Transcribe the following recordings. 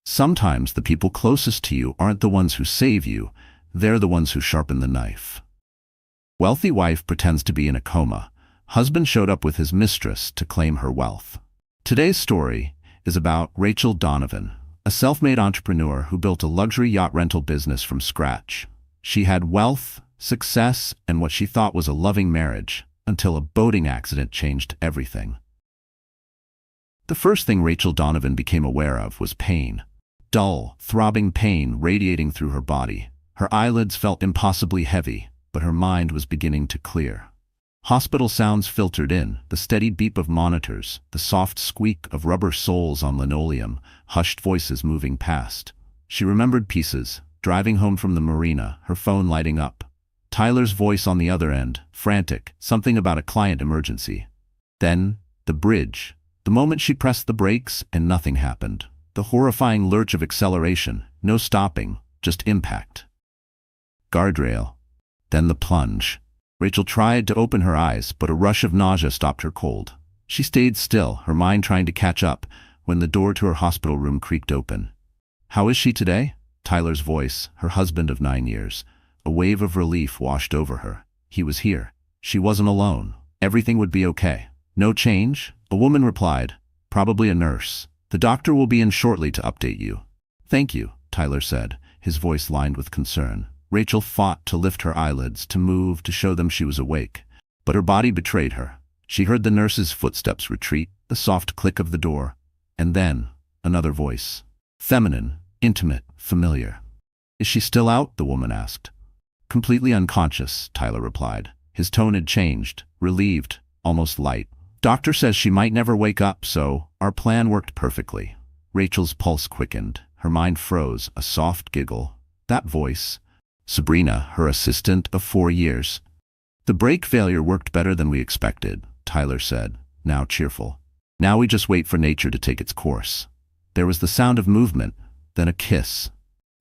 Sometimes the people closest to you aren't the ones who save you, they're the ones who sharpen the knife. Wealthy wife pretends to be in a coma. Husband showed up with his mistress to claim her wealth. Today's story is about Rachel Donovan, a self-made entrepreneur who built a luxury yacht rental business from scratch. She had wealth, success, and what she thought was a loving marriage, until a boating accident changed everything. The first thing Rachel Donovan became aware of was pain. Dull, throbbing pain radiating through her body. Her eyelids felt impossibly heavy, but her mind was beginning to clear. Hospital sounds filtered in, the steady beep of monitors, the soft squeak of rubber soles on linoleum, hushed voices moving past. She remembered pieces, driving home from the marina, her phone lighting up. Tyler's voice on the other end, frantic, something about a client emergency. Then, the bridge. The moment she pressed the brakes and nothing happened. The horrifying lurch of acceleration, no stopping, just impact. Guardrail. Then the plunge. Rachel tried to open her eyes, but a rush of nausea stopped her cold. She stayed still, her mind trying to catch up, when the door to her hospital room creaked open. "How is she today?" Tyler's voice, her husband of 9 years. A wave of relief washed over her. He was here. She wasn't alone. Everything would be okay. "No change?" A woman replied. "Probably a nurse. The doctor will be in shortly to update you." "Thank you," Tyler said, his voice lined with concern. Rachel fought to lift her eyelids, to move, to show them she was awake. But her body betrayed her. She heard the nurse's footsteps retreat, the soft click of the door, and then another voice. Feminine, intimate, familiar. "Is she still out?" the woman asked. "Completely unconscious," Tyler replied. His tone had changed, relieved, almost light. "Doctor says she might never wake up, so our plan worked perfectly." Rachel's pulse quickened. Her mind froze, a soft giggle. That voice. Sabrina, her assistant of 4 years. "The brake failure worked better than we expected," Tyler said, now cheerful. "Now we just wait for nature to take its course." There was the sound of movement, then a kiss.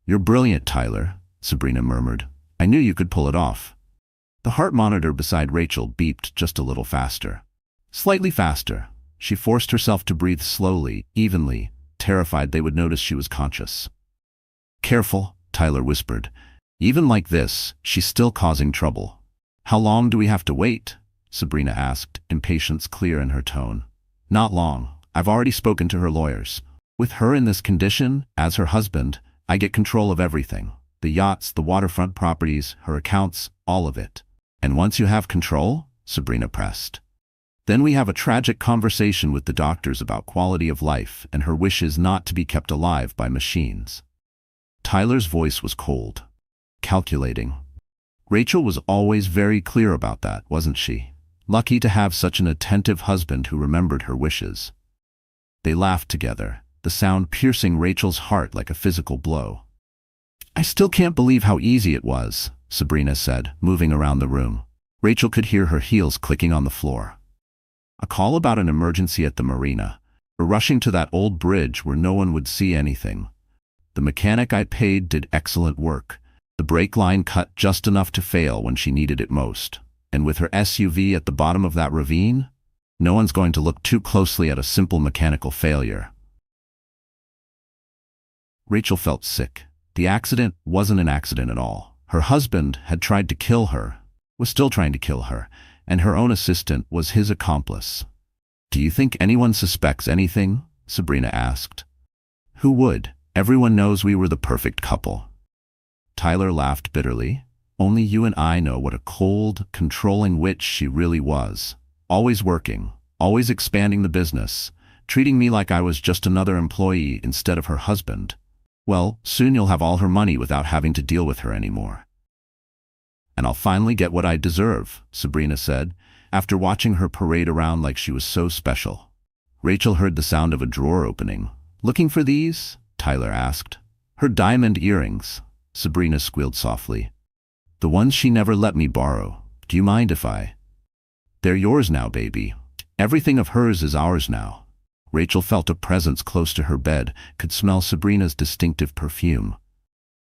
"You're brilliant, Tyler," Sabrina murmured. "I knew you could pull it off." The heart monitor beside Rachel beeped just a little faster. Slightly faster. She forced herself to breathe slowly, evenly, terrified they would notice she was conscious. "Careful," Tyler whispered. "Even like this, she's still causing trouble." "How long do we have to wait?" Sabrina asked, impatience clear in her tone. "Not long. I've already spoken to her lawyers. With her in this condition, as her husband, I get control of everything. The yachts, the waterfront properties, her accounts, all of it." "And once you have control?" Sabrina pressed. "Then we have a tragic conversation with the doctors about quality of life and her wishes not to be kept alive by machines." Tyler's voice was cold. Calculating. Rachel was always very clear about that, wasn't she? Lucky to have such an attentive husband who remembered her wishes. They laughed together, the sound piercing Rachel's heart like a physical blow. "I still can't believe how easy it was," Sabrina said, moving around the room. Rachel could hear her heels clicking on the floor. A call about an emergency at the marina, or rushing to that old bridge where no one would see anything. The mechanic I paid did excellent work. The brake line cut just enough to fail when she needed it most. And with her SUV at the bottom of that ravine, no one's going to look too closely at a simple mechanical failure. Rachel felt sick. The accident wasn't an accident at all. Her husband had tried to kill her, was still trying to kill her, and her own assistant was his accomplice. "Do you think anyone suspects anything?" Sabrina asked. "Who would? Everyone knows we were the perfect couple." Tyler laughed bitterly. "Only you and I know what a cold, controlling witch she really was. Always working, always expanding the business, treating me like I was just another employee instead of her husband. Well, soon you'll have all her money without having to deal with her anymore." "And I'll finally get what I deserve," Sabrina said, after watching her parade around like she was so special. Rachel heard the sound of a drawer opening. "Looking for these?" Tyler asked. "Her diamond earrings," Sabrina squealed softly. "The ones she never let me borrow. Do you mind if I—" "They're yours now, baby. Everything of hers is ours now." Rachel felt a presence close to her bed, could smell Sabrina's distinctive perfume.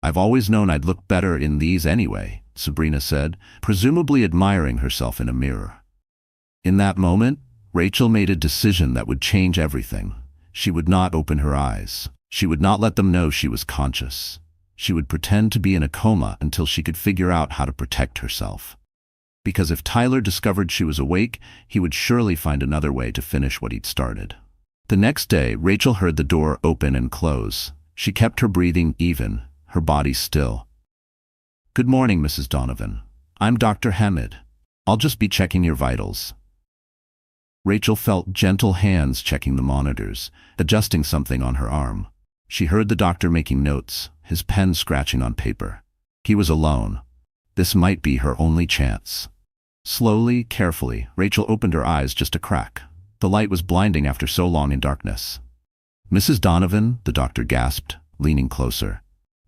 "I've always known I'd look better in these anyway," Sabrina said, presumably admiring herself in a mirror. In that moment, Rachel made a decision that would change everything. She would not open her eyes. She would not let them know she was conscious. She would pretend to be in a coma until she could figure out how to protect herself. Because if Tyler discovered she was awake, he would surely find another way to finish what he'd started. The next day, Rachel heard the door open and close. She kept her breathing even, her body still. "Good morning, Mrs. Donovan. I'm Dr. Hamid. I'll just be checking your vitals." Rachel felt gentle hands checking the monitors, adjusting something on her arm. She heard the doctor making notes, his pen scratching on paper. He was alone. This might be her only chance. Slowly, carefully, Rachel opened her eyes just a crack. The light was blinding after so long in darkness. "Mrs. Donovan," the doctor gasped, leaning closer.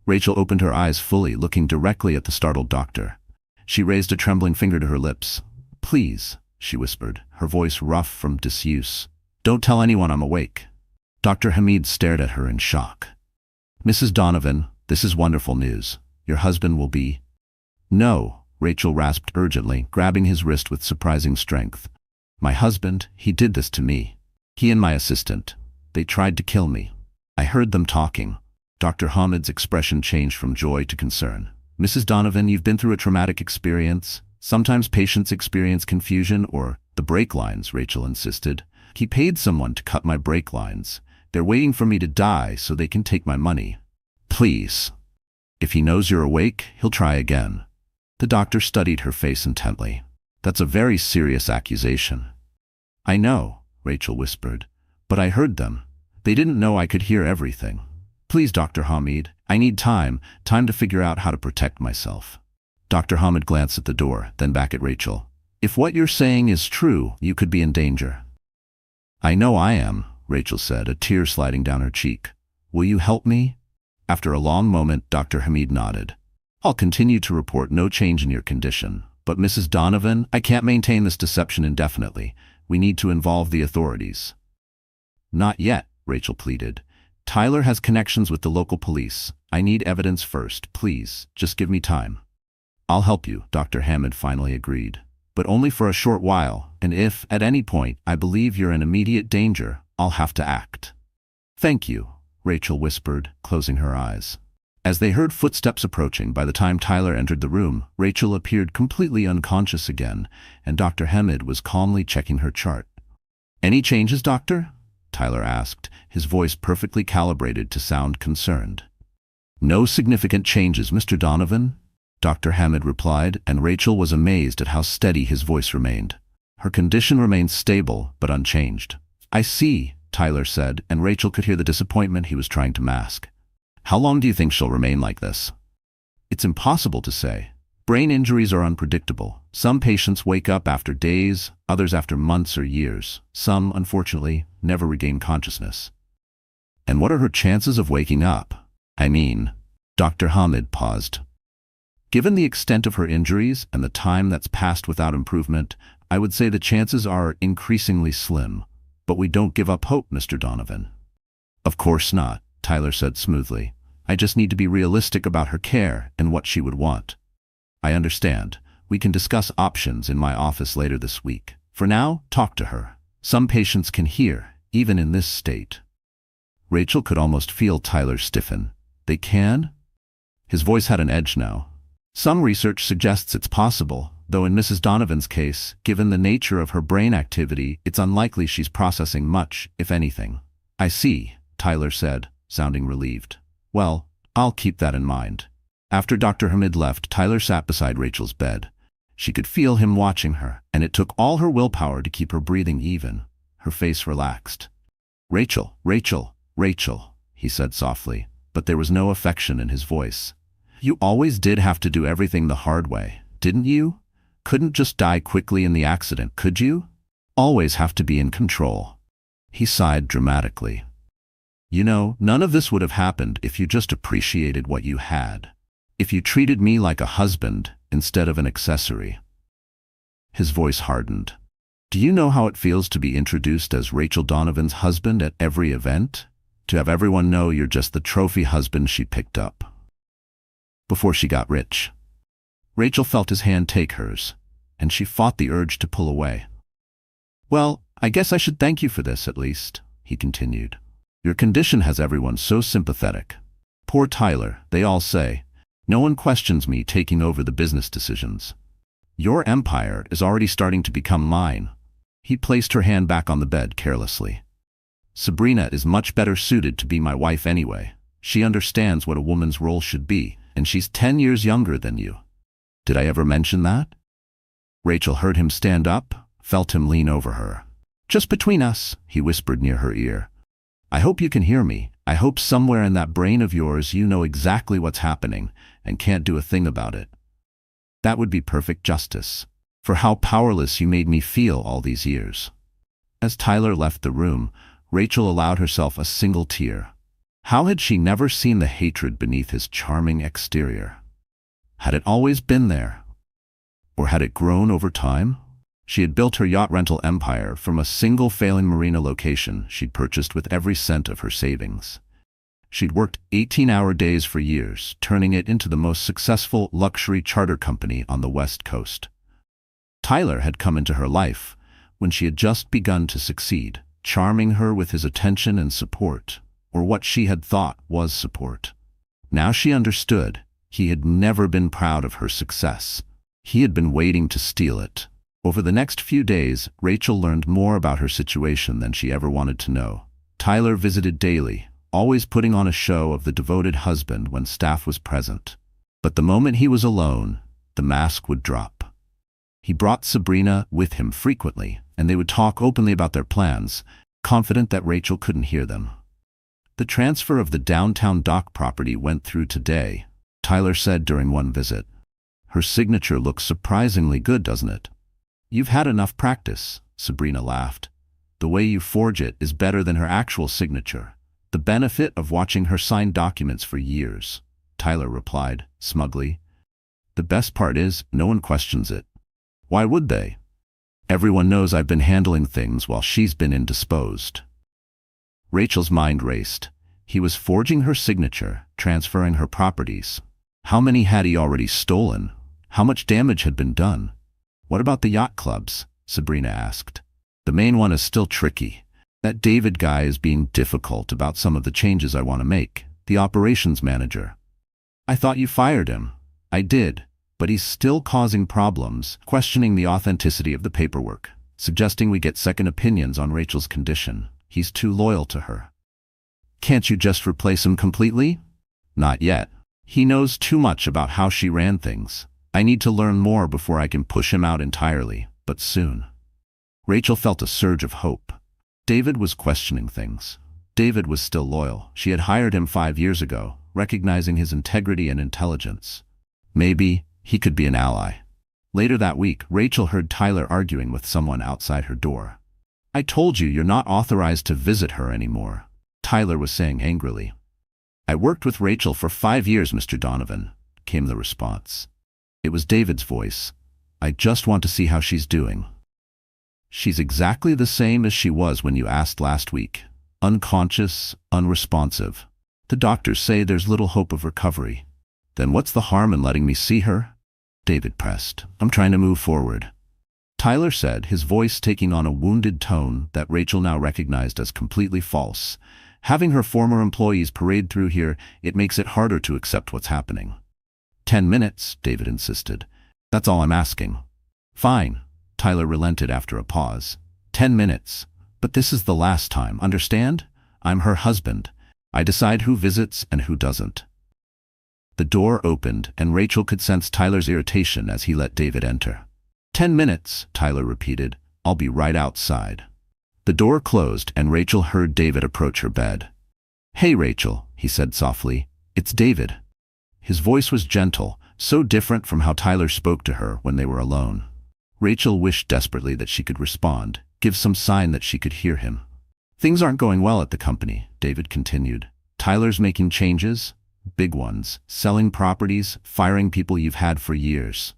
Rachel opened her eyes fully, looking directly at the startled doctor. She raised a trembling finger to her lips. "Please," she whispered, her voice rough from disuse. "Don't tell anyone I'm awake." Dr. Hamid stared at her in shock. "Mrs. Donovan, this is wonderful news. Your husband will be—" "No," Rachel rasped urgently, grabbing his wrist with surprising strength. "My husband, he did this to me. He and my assistant. They tried to kill me. I heard them talking." Dr. Hamid's expression changed from joy to concern. "Mrs. Donovan, you've been through a traumatic experience. Sometimes patients experience confusion or the brake lines," Rachel insisted. "He paid someone to cut my brake lines. They're waiting for me to die so they can take my money. Please. If he knows you're awake, he'll try again." The doctor studied her face intently. "That's a very serious accusation." "I know," Rachel whispered, "but I heard them. They didn't know I could hear everything. Please, Dr. Hamid, I need time to figure out how to protect myself." Dr. Hamid glanced at the door, then back at Rachel. "If what you're saying is true, you could be in danger." "I know I am," Rachel said, a tear sliding down her cheek. "Will you help me?" After a long moment, Dr. Hamid nodded. "I'll continue to report no change in your condition. But Mrs. Donovan, I can't maintain this deception indefinitely. We need to involve the authorities." "Not yet," Rachel pleaded. "Tyler has connections with the local police. I need evidence first. Please, just give me time." "I'll help you," Dr. Hamid finally agreed. "But only for a short while, and if, at any point, I believe you're in immediate danger, I'll have to act." "Thank you," Rachel whispered, closing her eyes. As they heard footsteps approaching, by the time Tyler entered the room, Rachel appeared completely unconscious again, and Dr. Hamid was calmly checking her chart. "Any changes, doctor?" Tyler asked, his voice perfectly calibrated to sound concerned. "No significant changes, Mr. Donovan," Dr. Hamid replied, and Rachel was amazed at how steady his voice remained. Her condition remained stable, but unchanged. "I see," Tyler said, and Rachel could hear the disappointment he was trying to mask. "How long do you think she'll remain like this?" "It's impossible to say. Brain injuries are unpredictable. Some patients wake up after days, others after months or years. Some, unfortunately, never regain consciousness." "And what are her chances of waking up? I mean," Dr. Hamid paused. "Given the extent of her injuries and the time that's passed without improvement, I would say the chances are increasingly slim. But we don't give up hope, Mr. Donovan." "Of course not," Tyler said smoothly. "I just need to be realistic about her care and what she would want." "I understand. We can discuss options in my office later this week. For now, talk to her. Some patients can hear, even in this state." Rachel could almost feel Tyler stiffen. "They can?" His voice had an edge now. "Some research suggests it's possible, though in Mrs. Donovan's case, given the nature of her brain activity, it's unlikely she's processing much, if anything." "I see," Tyler said, sounding relieved. "Well, I'll keep that in mind." After Dr. Hamid left, Tyler sat beside Rachel's bed. She could feel him watching her, and it took all her willpower to keep her breathing even. Her face relaxed. "Rachel, Rachel, Rachel," he said softly, but there was no affection in his voice. "You always did have to do everything the hard way, didn't you? Couldn't just die quickly in the accident, could you? Always have to be in control." He sighed dramatically. "You know, none of this would have happened if you just appreciated what you had. If you treated me like a husband instead of an accessory." His voice hardened. "Do you know how it feels to be introduced as Rachel Donovan's husband at every event? To have everyone know you're just the trophy husband she picked up before she got rich." Rachel felt his hand take hers, and she fought the urge to pull away. "Well, I guess I should thank you for this, at least," he continued. Your condition has everyone so sympathetic. Poor Tyler, they all say. No one questions me taking over the business decisions. Your empire is already starting to become mine. He placed her hand back on the bed carelessly. Sabrina is much better suited to be my wife anyway. She understands what a woman's role should be, and she's 10 years younger than you. Did I ever mention that? Rachel heard him stand up, felt him lean over her. Just between us, he whispered near her ear. I hope you can hear me. I hope somewhere in that brain of yours you know exactly what's happening and can't do a thing about it. That would be perfect justice for how powerless you made me feel all these years. As Tyler left the room, Rachel allowed herself a single tear. How had she never seen the hatred beneath his charming exterior? Had it always been there? Or had it grown over time? She had built her yacht rental empire from a single failing marina location she'd purchased with every cent of her savings. She'd worked 18-hour days for years, turning it into the most successful luxury charter company on the West Coast. Tyler had come into her life when she had just begun to succeed, charming her with his attention and support, or what she had thought was support. Now she understood. He had never been proud of her success. He had been waiting to steal it. Over the next few days, Rachel learned more about her situation than she ever wanted to know. Tyler visited daily, always putting on a show of the devoted husband when staff was present. But the moment he was alone, the mask would drop. He brought Sabrina with him frequently, and they would talk openly about their plans, confident that Rachel couldn't hear them. The transfer of the downtown dock property went through today, Tyler said during one visit. Her signature looks surprisingly good, doesn't it? You've had enough practice, Sabrina laughed. The way you forge it is better than her actual signature. The benefit of watching her sign documents for years, Tyler replied, smugly. The best part is, no one questions it. Why would they? Everyone knows I've been handling things while she's been indisposed. Rachel's mind raced. He was forging her signature, transferring her properties. How many had he already stolen? How much damage had been done? What about the yacht clubs? Sabrina asked. The main one is still tricky. That David guy is being difficult about some of the changes I want to make. The operations manager. I thought you fired him. I did, but he's still causing problems, questioning the authenticity of the paperwork, suggesting we get second opinions on Rachel's condition. He's too loyal to her. Can't you just replace him completely? Not yet. He knows too much about how she ran things. I need to learn more before I can push him out entirely, but soon. Rachel felt a surge of hope. David was questioning things. David was still loyal. She had hired him 5 years ago, recognizing his integrity and intelligence. Maybe he could be an ally. Later that week, Rachel heard Tyler arguing with someone outside her door. I told you you're not authorized to visit her anymore, Tyler was saying angrily. I worked with Rachel for 5 years, Mr. Donovan, came the response. It was David's voice. I just want to see how she's doing. She's exactly the same as she was when you asked last week. Unconscious, unresponsive. The doctors say there's little hope of recovery. Then what's the harm in letting me see her? David pressed. I'm trying to move forward. Tyler said, his voice taking on a wounded tone that Rachel now recognized as completely false. Having her former employees parade through here, it makes it harder to accept what's happening. 10 minutes, David insisted. That's all I'm asking. Fine, Tyler relented after a pause. 10 minutes. But this is the last time, understand? I'm her husband. I decide who visits and who doesn't. The door opened, and Rachel could sense Tyler's irritation as he let David enter. 10 minutes, Tyler repeated. I'll be right outside. The door closed, and Rachel heard David approach her bed. Hey, Rachel, he said softly. It's David. His voice was gentle, so different from how Tyler spoke to her when they were alone. Rachel wished desperately that she could respond, give some sign that she could hear him. Things aren't going well at the company, David continued. Tyler's making changes, big ones, selling properties, firing people you've had for years.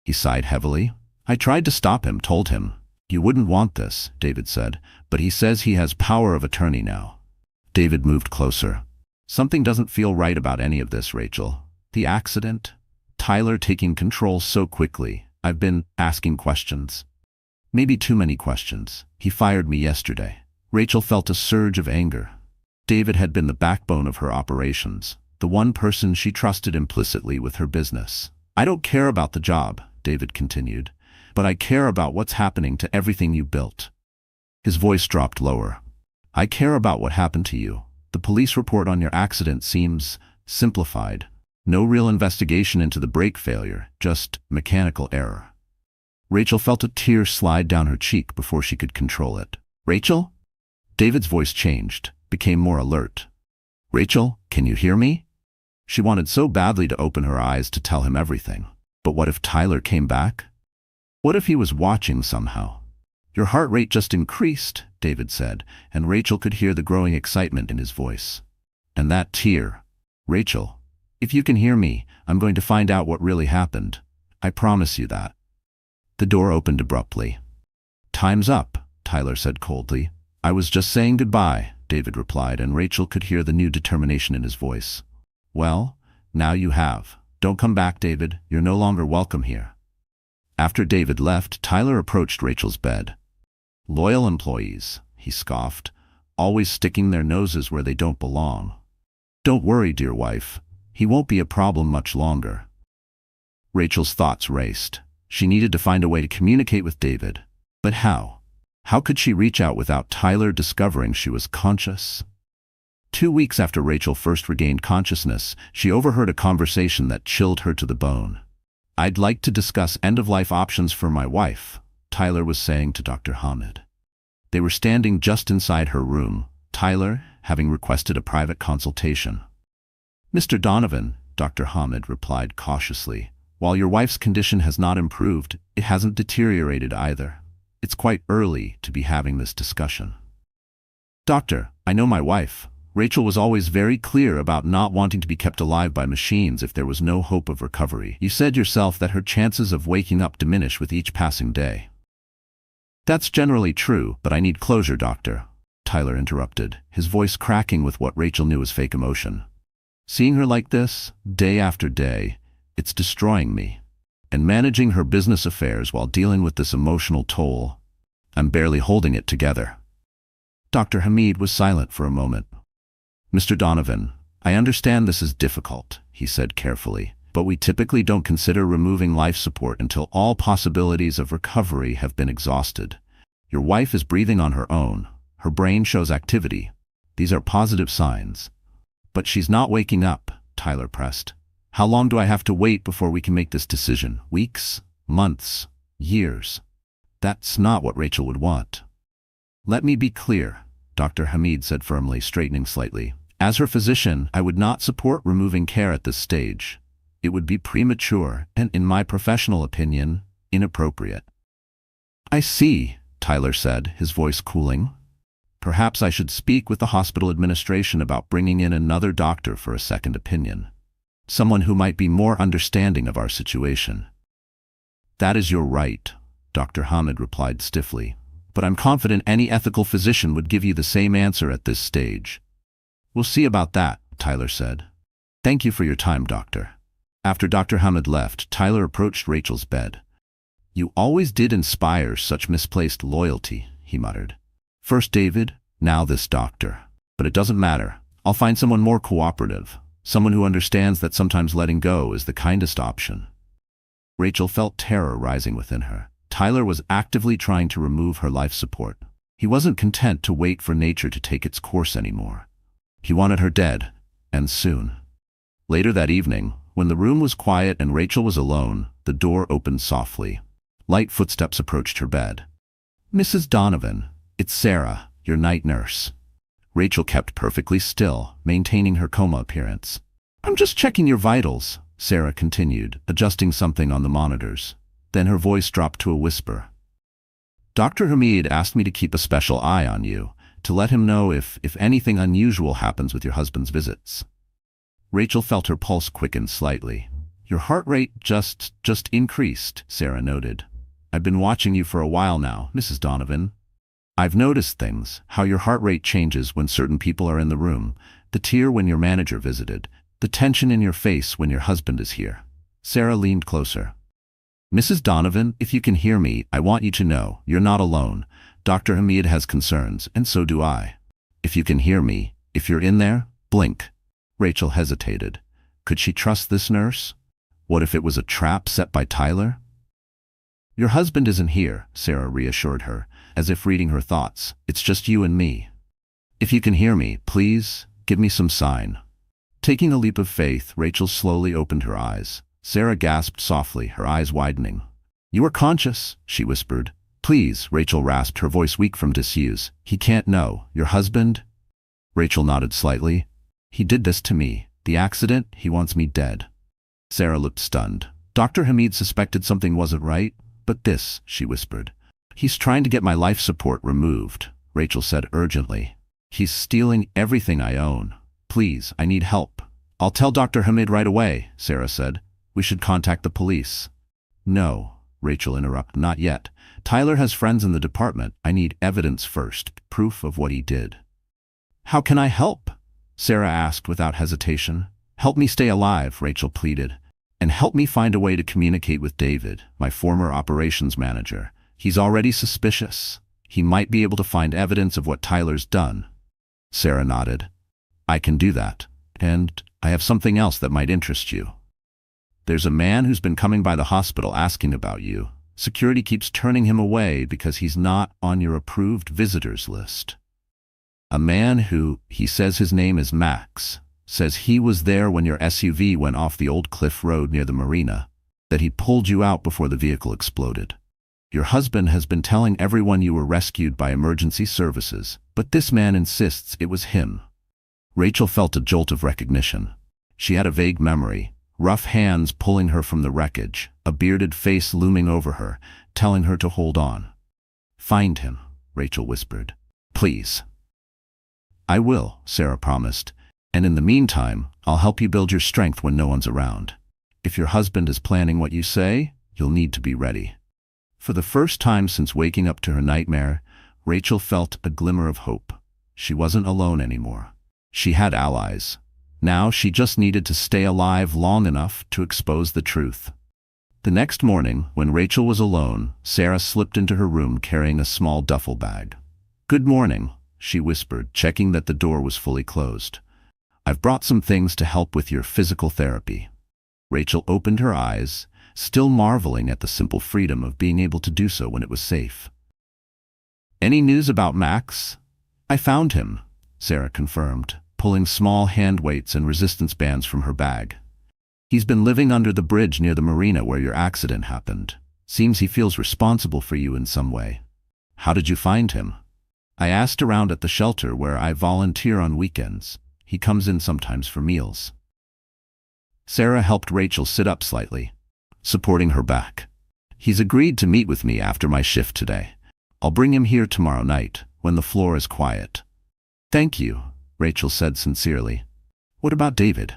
He sighed heavily. I tried to stop him, told him. You wouldn't want this, David said, but he says he has power of attorney now. David moved closer. Something doesn't feel right about any of this, Rachel. The accident? Tyler taking control so quickly. I've been asking questions. Maybe too many questions. He fired me yesterday. Rachel felt a surge of anger. David had been the backbone of her operations, the one person she trusted implicitly with her business. "I don't care about the job," David continued, "but I care about what's happening to everything you built." His voice dropped lower. "I care about what happened to you. The police report on your accident seems simplified. No real investigation into the brake failure, just mechanical error." Rachel felt a tear slide down her cheek before she could control it. "Rachel?" David's voice changed, became more alert. "Rachel, can you hear me?" She wanted so badly to open her eyes to tell him everything. But what if Tyler came back? What if he was watching somehow? "Your heart rate just increased," David said, and Rachel could hear the growing excitement in his voice. "And that tear. Rachel, if you can hear me, I'm going to find out what really happened. I promise you that." The door opened abruptly. "Time's up," Tyler said coldly. "I was just saying goodbye," David replied, and Rachel could hear the new determination in his voice. "Well, now you have. Don't come back, David. You're no longer welcome here." After David left, Tyler approached Rachel's bed. "Loyal employees," he scoffed, "always sticking their noses where they don't belong. Don't worry, dear wife. He won't be a problem much longer." Rachel's thoughts raced. She needed to find a way to communicate with David. But how? How could she reach out without Tyler discovering she was conscious? 2 weeks after Rachel first regained consciousness, she overheard a conversation that chilled her to the bone. "I'd like to discuss end-of-life options for my wife," Tyler was saying to Dr. Hamid. They were standing just inside her room, Tyler having requested a private consultation. "Mr. Donovan," Dr. Hamid replied cautiously, "while your wife's condition has not improved, it hasn't deteriorated either. It's quite early to be having this discussion." "Doctor, I know my wife. Rachel was always very clear about not wanting to be kept alive by machines if there was no hope of recovery. You said yourself that her chances of waking up diminish with each passing day." "That's generally true, but I need closure, doctor," Tyler interrupted, his voice cracking with what Rachel knew as fake emotion. "Seeing her like this, day after day, it's destroying me. And managing her business affairs while dealing with this emotional toll, I'm barely holding it together." Dr. Hamid was silent for a moment. "Mr. Donovan, I understand this is difficult," he said carefully, "but we typically don't consider removing life support until all possibilities of recovery have been exhausted. Your wife is breathing on her own. Her brain shows activity. These are positive signs. But she's not waking up," Tyler pressed. "How long do I have to wait before we can make this decision? Weeks? Months? Years?" "That's not what Rachel would want." "Let me be clear," Dr. Hamid said firmly, straightening slightly. "As her physician, I would not support removing care at this stage. It would be premature and, in my professional opinion, inappropriate." "I see," Tyler said, his voice cooling. "Perhaps I should speak with the hospital administration about bringing in another doctor for a second opinion. Someone who might be more understanding of our situation." "That is your right," Dr. Hamid replied stiffly. "But I'm confident any ethical physician would give you the same answer at this stage." "We'll see about that," Tyler said. "Thank you for your time, doctor." After Dr. Hamid left, Tyler approached Rachel's bed. "You always did inspire such misplaced loyalty," he muttered. "First David, now this doctor. But it doesn't matter. I'll find someone more cooperative, someone who understands that sometimes letting go is the kindest option." Rachel felt terror rising within her. Tyler was actively trying to remove her life support. He wasn't content to wait for nature to take its course anymore. He wanted her dead, and soon. Later that evening, when the room was quiet and Rachel was alone, the door opened softly. Light footsteps approached her bed. "Mrs. Donovan, it's Sarah, your night nurse." Rachel kept perfectly still, maintaining her coma appearance. "I'm just checking your vitals," Sarah continued, adjusting something on the monitors. Then her voice dropped to a whisper. "Dr. Hamid asked me to keep a special eye on you, to let him know if anything unusual happens with your husband's visits." Rachel felt her pulse quicken slightly. "Your heart rate just increased," Sarah noted. "I've been watching you for a while now, Mrs. Donovan. I've noticed things, how your heart rate changes when certain people are in the room, the tear when your manager visited, the tension in your face when your husband is here." Sarah leaned closer. "Mrs. Donovan, if you can hear me, I want you to know you're not alone. Dr. Hamid has concerns, and so do I. If you can hear me, if you're in there, blink. Rachel hesitated. Could she trust this nurse? What if it was a trap set by Tyler? Your husband isn't here, Sarah reassured her, as if reading her thoughts. It's just you and me. If you can hear me, please, give me some sign. Taking a leap of faith, Rachel slowly opened her eyes. Sarah gasped softly, her eyes widening. You are conscious, she whispered. Please, Rachel rasped, her voice weak from disuse. He can't know. Your husband? Rachel nodded slightly. He did this to me. The accident, he wants me dead. Sarah looked stunned. Dr. Hamid suspected something wasn't right, but this, she whispered. He's trying to get my life support removed, Rachel said urgently. He's stealing everything I own. Please, I need help. I'll tell Dr. Hamid right away, Sarah said. We should contact the police. No, Rachel interrupted. Not yet. Tyler has friends in the department. I need evidence first, proof of what he did. How can I help? Sarah asked without hesitation. Help me stay alive, Rachel pleaded. And help me find a way to communicate with David, my former operations manager. He's already suspicious. He might be able to find evidence of what Tyler's done. Sarah nodded. I can do that. And I have something else that might interest you. There's a man who's been coming by the hospital asking about you. Security keeps turning him away because he's not on your approved visitors list. A man who, he says his name is Max, says he was there when your SUV went off the old cliff road near the marina, that he pulled you out before the vehicle exploded. Your husband has been telling everyone you were rescued by emergency services, but this man insists it was him. Rachel felt a jolt of recognition. She had a vague memory, rough hands pulling her from the wreckage, a bearded face looming over her, telling her to hold on. Find him, Rachel whispered. Please. I will, Sarah promised. And in the meantime, I'll help you build your strength when no one's around. If your husband is planning what you say, you'll need to be ready. For the first time since waking up to her nightmare, Rachel felt a glimmer of hope. She wasn't alone anymore. She had allies. Now she just needed to stay alive long enough to expose the truth. The next morning, when Rachel was alone, Sarah slipped into her room carrying a small duffel bag. Good morning, she whispered, checking that the door was fully closed. I've brought some things to help with your physical therapy. Rachel opened her eyes, still marveling at the simple freedom of being able to do so when it was safe. Any news about Max? I found him, Sarah confirmed, pulling small hand weights and resistance bands from her bag. He's been living under the bridge near the marina where your accident happened. Seems he feels responsible for you in some way. How did you find him? I asked around at the shelter where I volunteer on weekends. He comes in sometimes for meals. Sarah helped Rachel sit up slightly, supporting her back. He's agreed to meet with me after my shift today. I'll bring him here tomorrow night, when the floor is quiet. Thank you, Rachel said sincerely. What about David?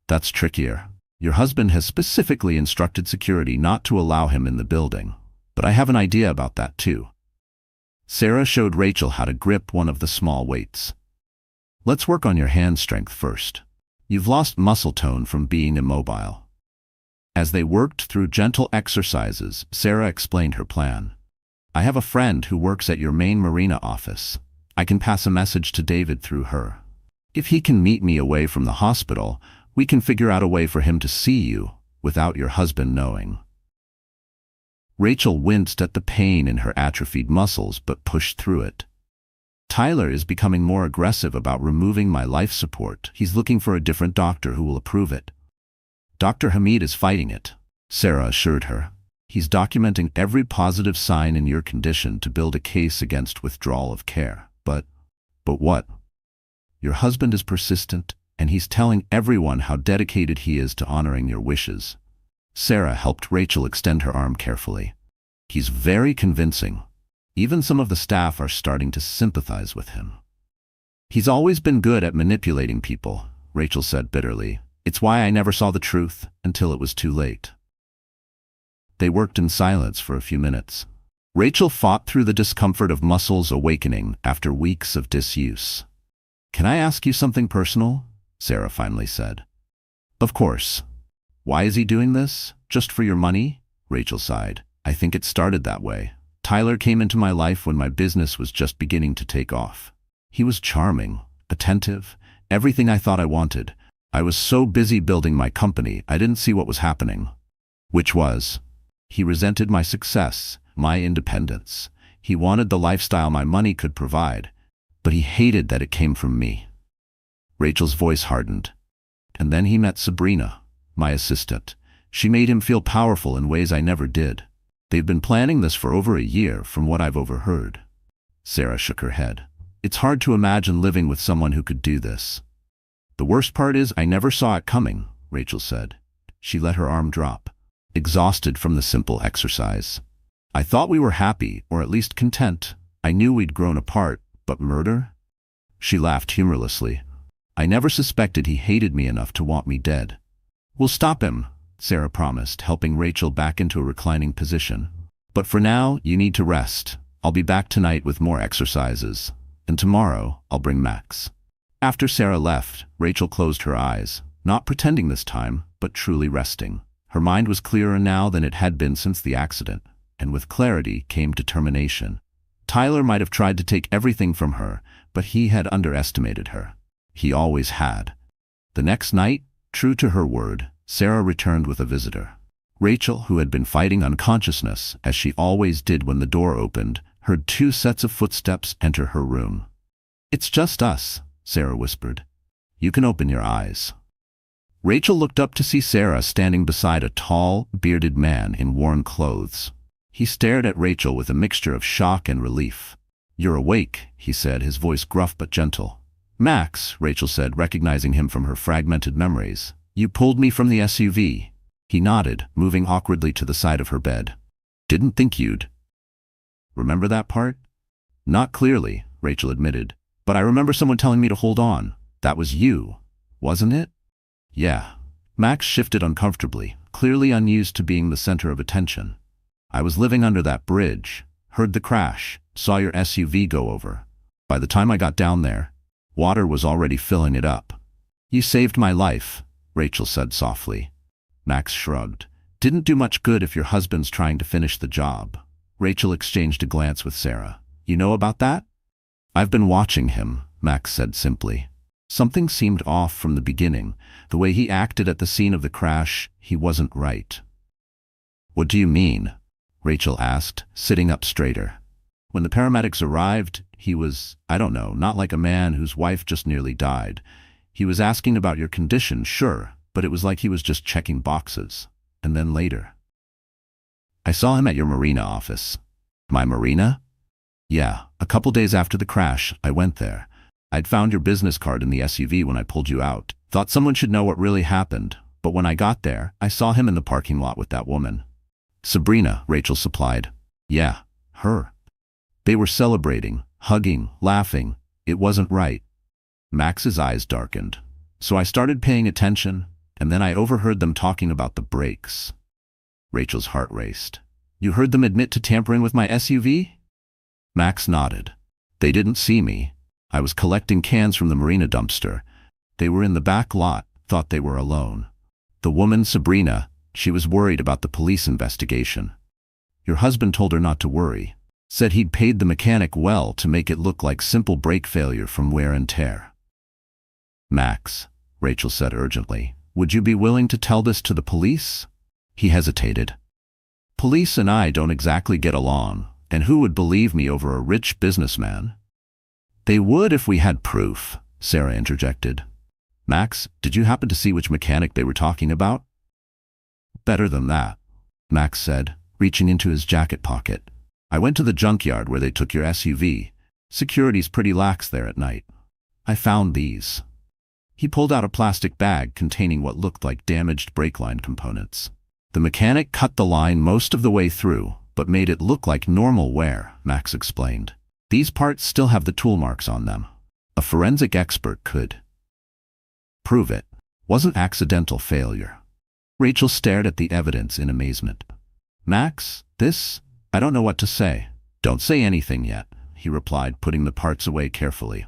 That's trickier. Your husband has specifically instructed security not to allow him in the building, but I have an idea about that too. Sarah showed Rachel how to grip one of the small weights. Let's work on your hand strength first. You've lost muscle tone from being immobile. As they worked through gentle exercises, Sarah explained her plan. I have a friend who works at your main marina office. I can pass a message to David through her. If he can meet me away from the hospital, we can figure out a way for him to see you without your husband knowing. Rachel winced at the pain in her atrophied muscles but pushed through it. Tyler is becoming more aggressive about removing my life support. He's looking for a different doctor who will approve it. Dr. Hamid is fighting it, Sarah assured her. He's documenting every positive sign in your condition to build a case against withdrawal of care. But what? Your husband is persistent, and he's telling everyone how dedicated he is to honoring your wishes. Sarah helped Rachel extend her arm carefully. He's very convincing. Even some of the staff are starting to sympathize with him. He's always been good at manipulating people, Rachel said bitterly. It's why I never saw the truth until it was too late. They worked in silence for a few minutes. Rachel fought through the discomfort of muscles awakening after weeks of disuse. Can I ask you something personal? Sarah finally said. Of course. Why is he doing this? Just for your money? Rachel sighed. I think it started that way. Tyler came into my life when my business was just beginning to take off. He was charming, attentive, everything I thought I wanted. I was so busy building my company, I didn't see what was happening. Which was, he resented my success, my independence. He wanted the lifestyle my money could provide, but he hated that it came from me. Rachel's voice hardened. And then he met Sabrina, my assistant. She made him feel powerful in ways I never did. They've been planning this for over a year, from what I've overheard. Sarah shook her head. It's hard to imagine living with someone who could do this. The worst part is I never saw it coming, Rachel said. She let her arm drop, exhausted from the simple exercise. I thought we were happy, or at least content. I knew we'd grown apart, but murder? She laughed humorlessly. I never suspected he hated me enough to want me dead. We'll stop him, Sarah promised, helping Rachel back into a reclining position. But for now, you need to rest. I'll be back tonight with more exercises. And tomorrow, I'll bring Max. After Sarah left, Rachel closed her eyes, not pretending this time, but truly resting. Her mind was clearer now than it had been since the accident, and with clarity came determination. Tyler might have tried to take everything from her, but he had underestimated her. He always had. The next night, true to her word, Sarah returned with a visitor. Rachel, who had been fighting unconsciousness, as she always did when the door opened, heard 2 sets of footsteps enter her room. It's just us, Sarah whispered. You can open your eyes. Rachel looked up to see Sarah standing beside a tall, bearded man in worn clothes. He stared at Rachel with a mixture of shock and relief. You're awake, he said, his voice gruff but gentle. Max, Rachel said, recognizing him from her fragmented memories. You pulled me from the SUV. He nodded, moving awkwardly to the side of her bed. Didn't think you'd. Remember that part? Not clearly, Rachel admitted. But I remember someone telling me to hold on. That was you, wasn't it? Yeah. Max shifted uncomfortably, clearly unused to being the center of attention. I was living under that bridge, heard the crash, saw your SUV go over. By the time I got down there, water was already filling it up. You saved my life, Rachel said softly. Max shrugged. Didn't do much good if your husband's trying to finish the job. Rachel exchanged a glance with Sarah. You know about that? I've been watching him, Max said simply. Something seemed off from the beginning. The way he acted at the scene of the crash, he wasn't right. What do you mean? Rachel asked, sitting up straighter. When the paramedics arrived, he was, I don't know, not like a man whose wife just nearly died. He was asking about your condition, sure, but it was like he was just checking boxes. And then later. I saw him at your marina office. My marina? Yeah, a couple days after the crash, I went there. I'd found your business card in the SUV when I pulled you out. Thought someone should know what really happened, but when I got there, I saw him in the parking lot with that woman. Sabrina, Rachel supplied. Yeah, her. They were celebrating, hugging, laughing. It wasn't right. Max's eyes darkened. So I started paying attention, and then I overheard them talking about the brakes. Rachel's heart raced. You heard them admit to tampering with my SUV? Max nodded. They didn't see me. I was collecting cans from the marina dumpster. They were in the back lot, thought they were alone. The woman, Sabrina, she was worried about the police investigation. Your husband told her not to worry. Said he'd paid the mechanic well to make it look like simple brake failure from wear and tear. Max, Rachel said urgently, would you be willing to tell this to the police? He hesitated. Police and I don't exactly get along, and who would believe me over a rich businessman? They would if we had proof, Sarah interjected. Max, did you happen to see which mechanic they were talking about? Better than that, Max said, reaching into his jacket pocket. I went to the junkyard where they took your SUV. Security's pretty lax there at night. I found these. He pulled out a plastic bag containing what looked like damaged brake line components. The mechanic cut the line most of the way through, but made it look like normal wear, Max explained. These parts still have the tool marks on them. A forensic expert could prove it wasn't accidental failure. Rachel stared at the evidence in amazement. Max, I don't know what to say. Don't say anything yet, he replied, putting the parts away carefully.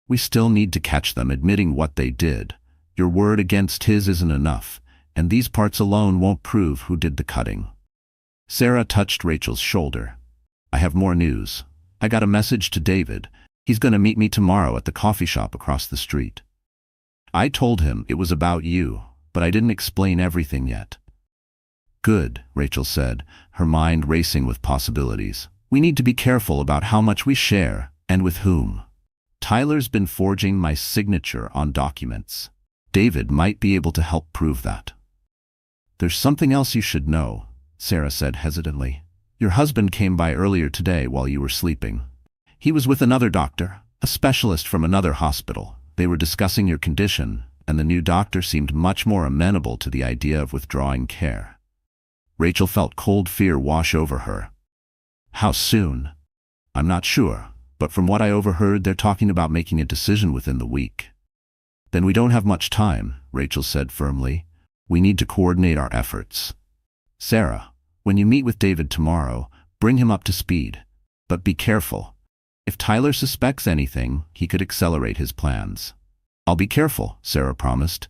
We still need to catch them admitting what they did. Your word against his isn't enough, and these parts alone won't prove who did the cutting. Sarah touched Rachel's shoulder. I have more news. I got a message to David. He's going to meet me tomorrow at the coffee shop across the street. I told him it was about you, but I didn't explain everything yet. Good, Rachel said, her mind racing with possibilities. We need to be careful about how much we share and with whom. Tyler's been forging my signature on documents. David might be able to help prove that. There's something else you should know, Sarah said hesitantly. Your husband came by earlier today while you were sleeping. He was with another doctor, a specialist from another hospital. They were discussing your condition, and the new doctor seemed much more amenable to the idea of withdrawing care. Rachel felt cold fear wash over her. How soon? I'm not sure, but from what I overheard, they're talking about making a decision within the week. Then we don't have much time, Rachel said firmly. We need to coordinate our efforts. Sarah, when you meet with David tomorrow, bring him up to speed. But be careful. If Tyler suspects anything, he could accelerate his plans. I'll be careful, Sarah promised.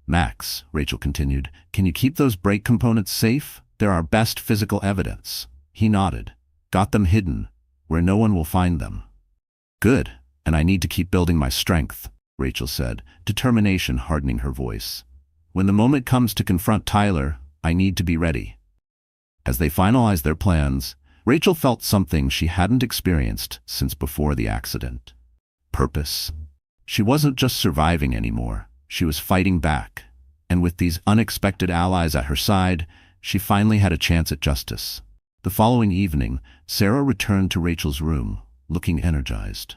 Max, Rachel continued, can you keep those brake components safe? They're our best physical evidence. He nodded. Got them hidden, where no one will find them. Good, and I need to keep building my strength, Rachel said, determination hardening her voice. When the moment comes to confront Tyler, I need to be ready. As they finalized their plans, Rachel felt something she hadn't experienced since before the accident. Purpose. She wasn't just surviving anymore, she was fighting back. And with these unexpected allies at her side, she finally had a chance at justice. The following evening, Sarah returned to Rachel's room, looking energized.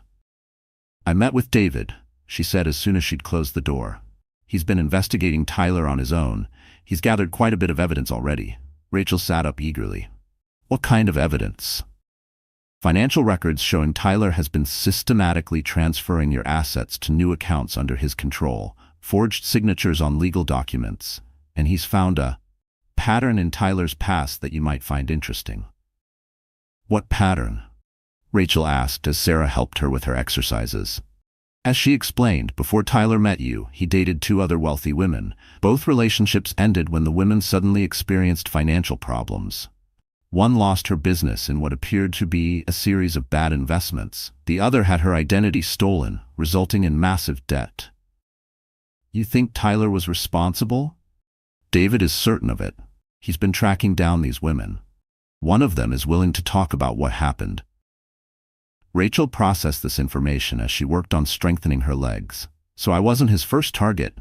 I met with David, she said as soon as she'd closed the door. He's been investigating Tyler on his own. He's gathered quite a bit of evidence already. Rachel sat up eagerly. What kind of evidence? Financial records showing Tyler has been systematically transferring your assets to new accounts under his control, forged signatures on legal documents, and he's found a pattern in Tyler's past that you might find interesting. What pattern? Rachel asked as Sarah helped her with her exercises. As she explained, before Tyler met you, he dated 2 other wealthy women. Both relationships ended when the women suddenly experienced financial problems. One lost her business in what appeared to be a series of bad investments. The other had her identity stolen, resulting in massive debt. You think Tyler was responsible? David is certain of it. He's been tracking down these women. One of them is willing to talk about what happened. Rachel processed this information as she worked on strengthening her legs. So I wasn't his first target.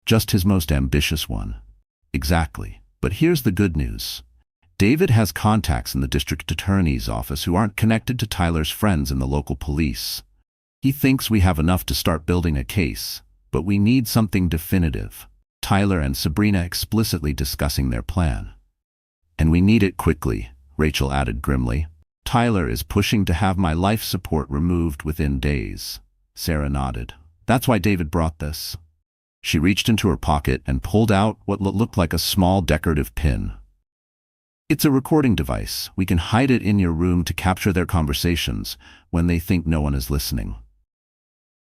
Just his most ambitious one. Exactly. But here's the good news. David has contacts in the district attorney's office who aren't connected to Tyler's friends in the local police. He thinks we have enough to start building a case, but we need something definitive. Tyler and Sabrina explicitly discussing their plan. And we need it quickly, Rachel added grimly. Tyler is pushing to have my life support removed within days. Sarah nodded. That's why David brought this. She reached into her pocket and pulled out what looked like a small decorative pin. It's a recording device. We can hide it in your room to capture their conversations when they think no one is listening.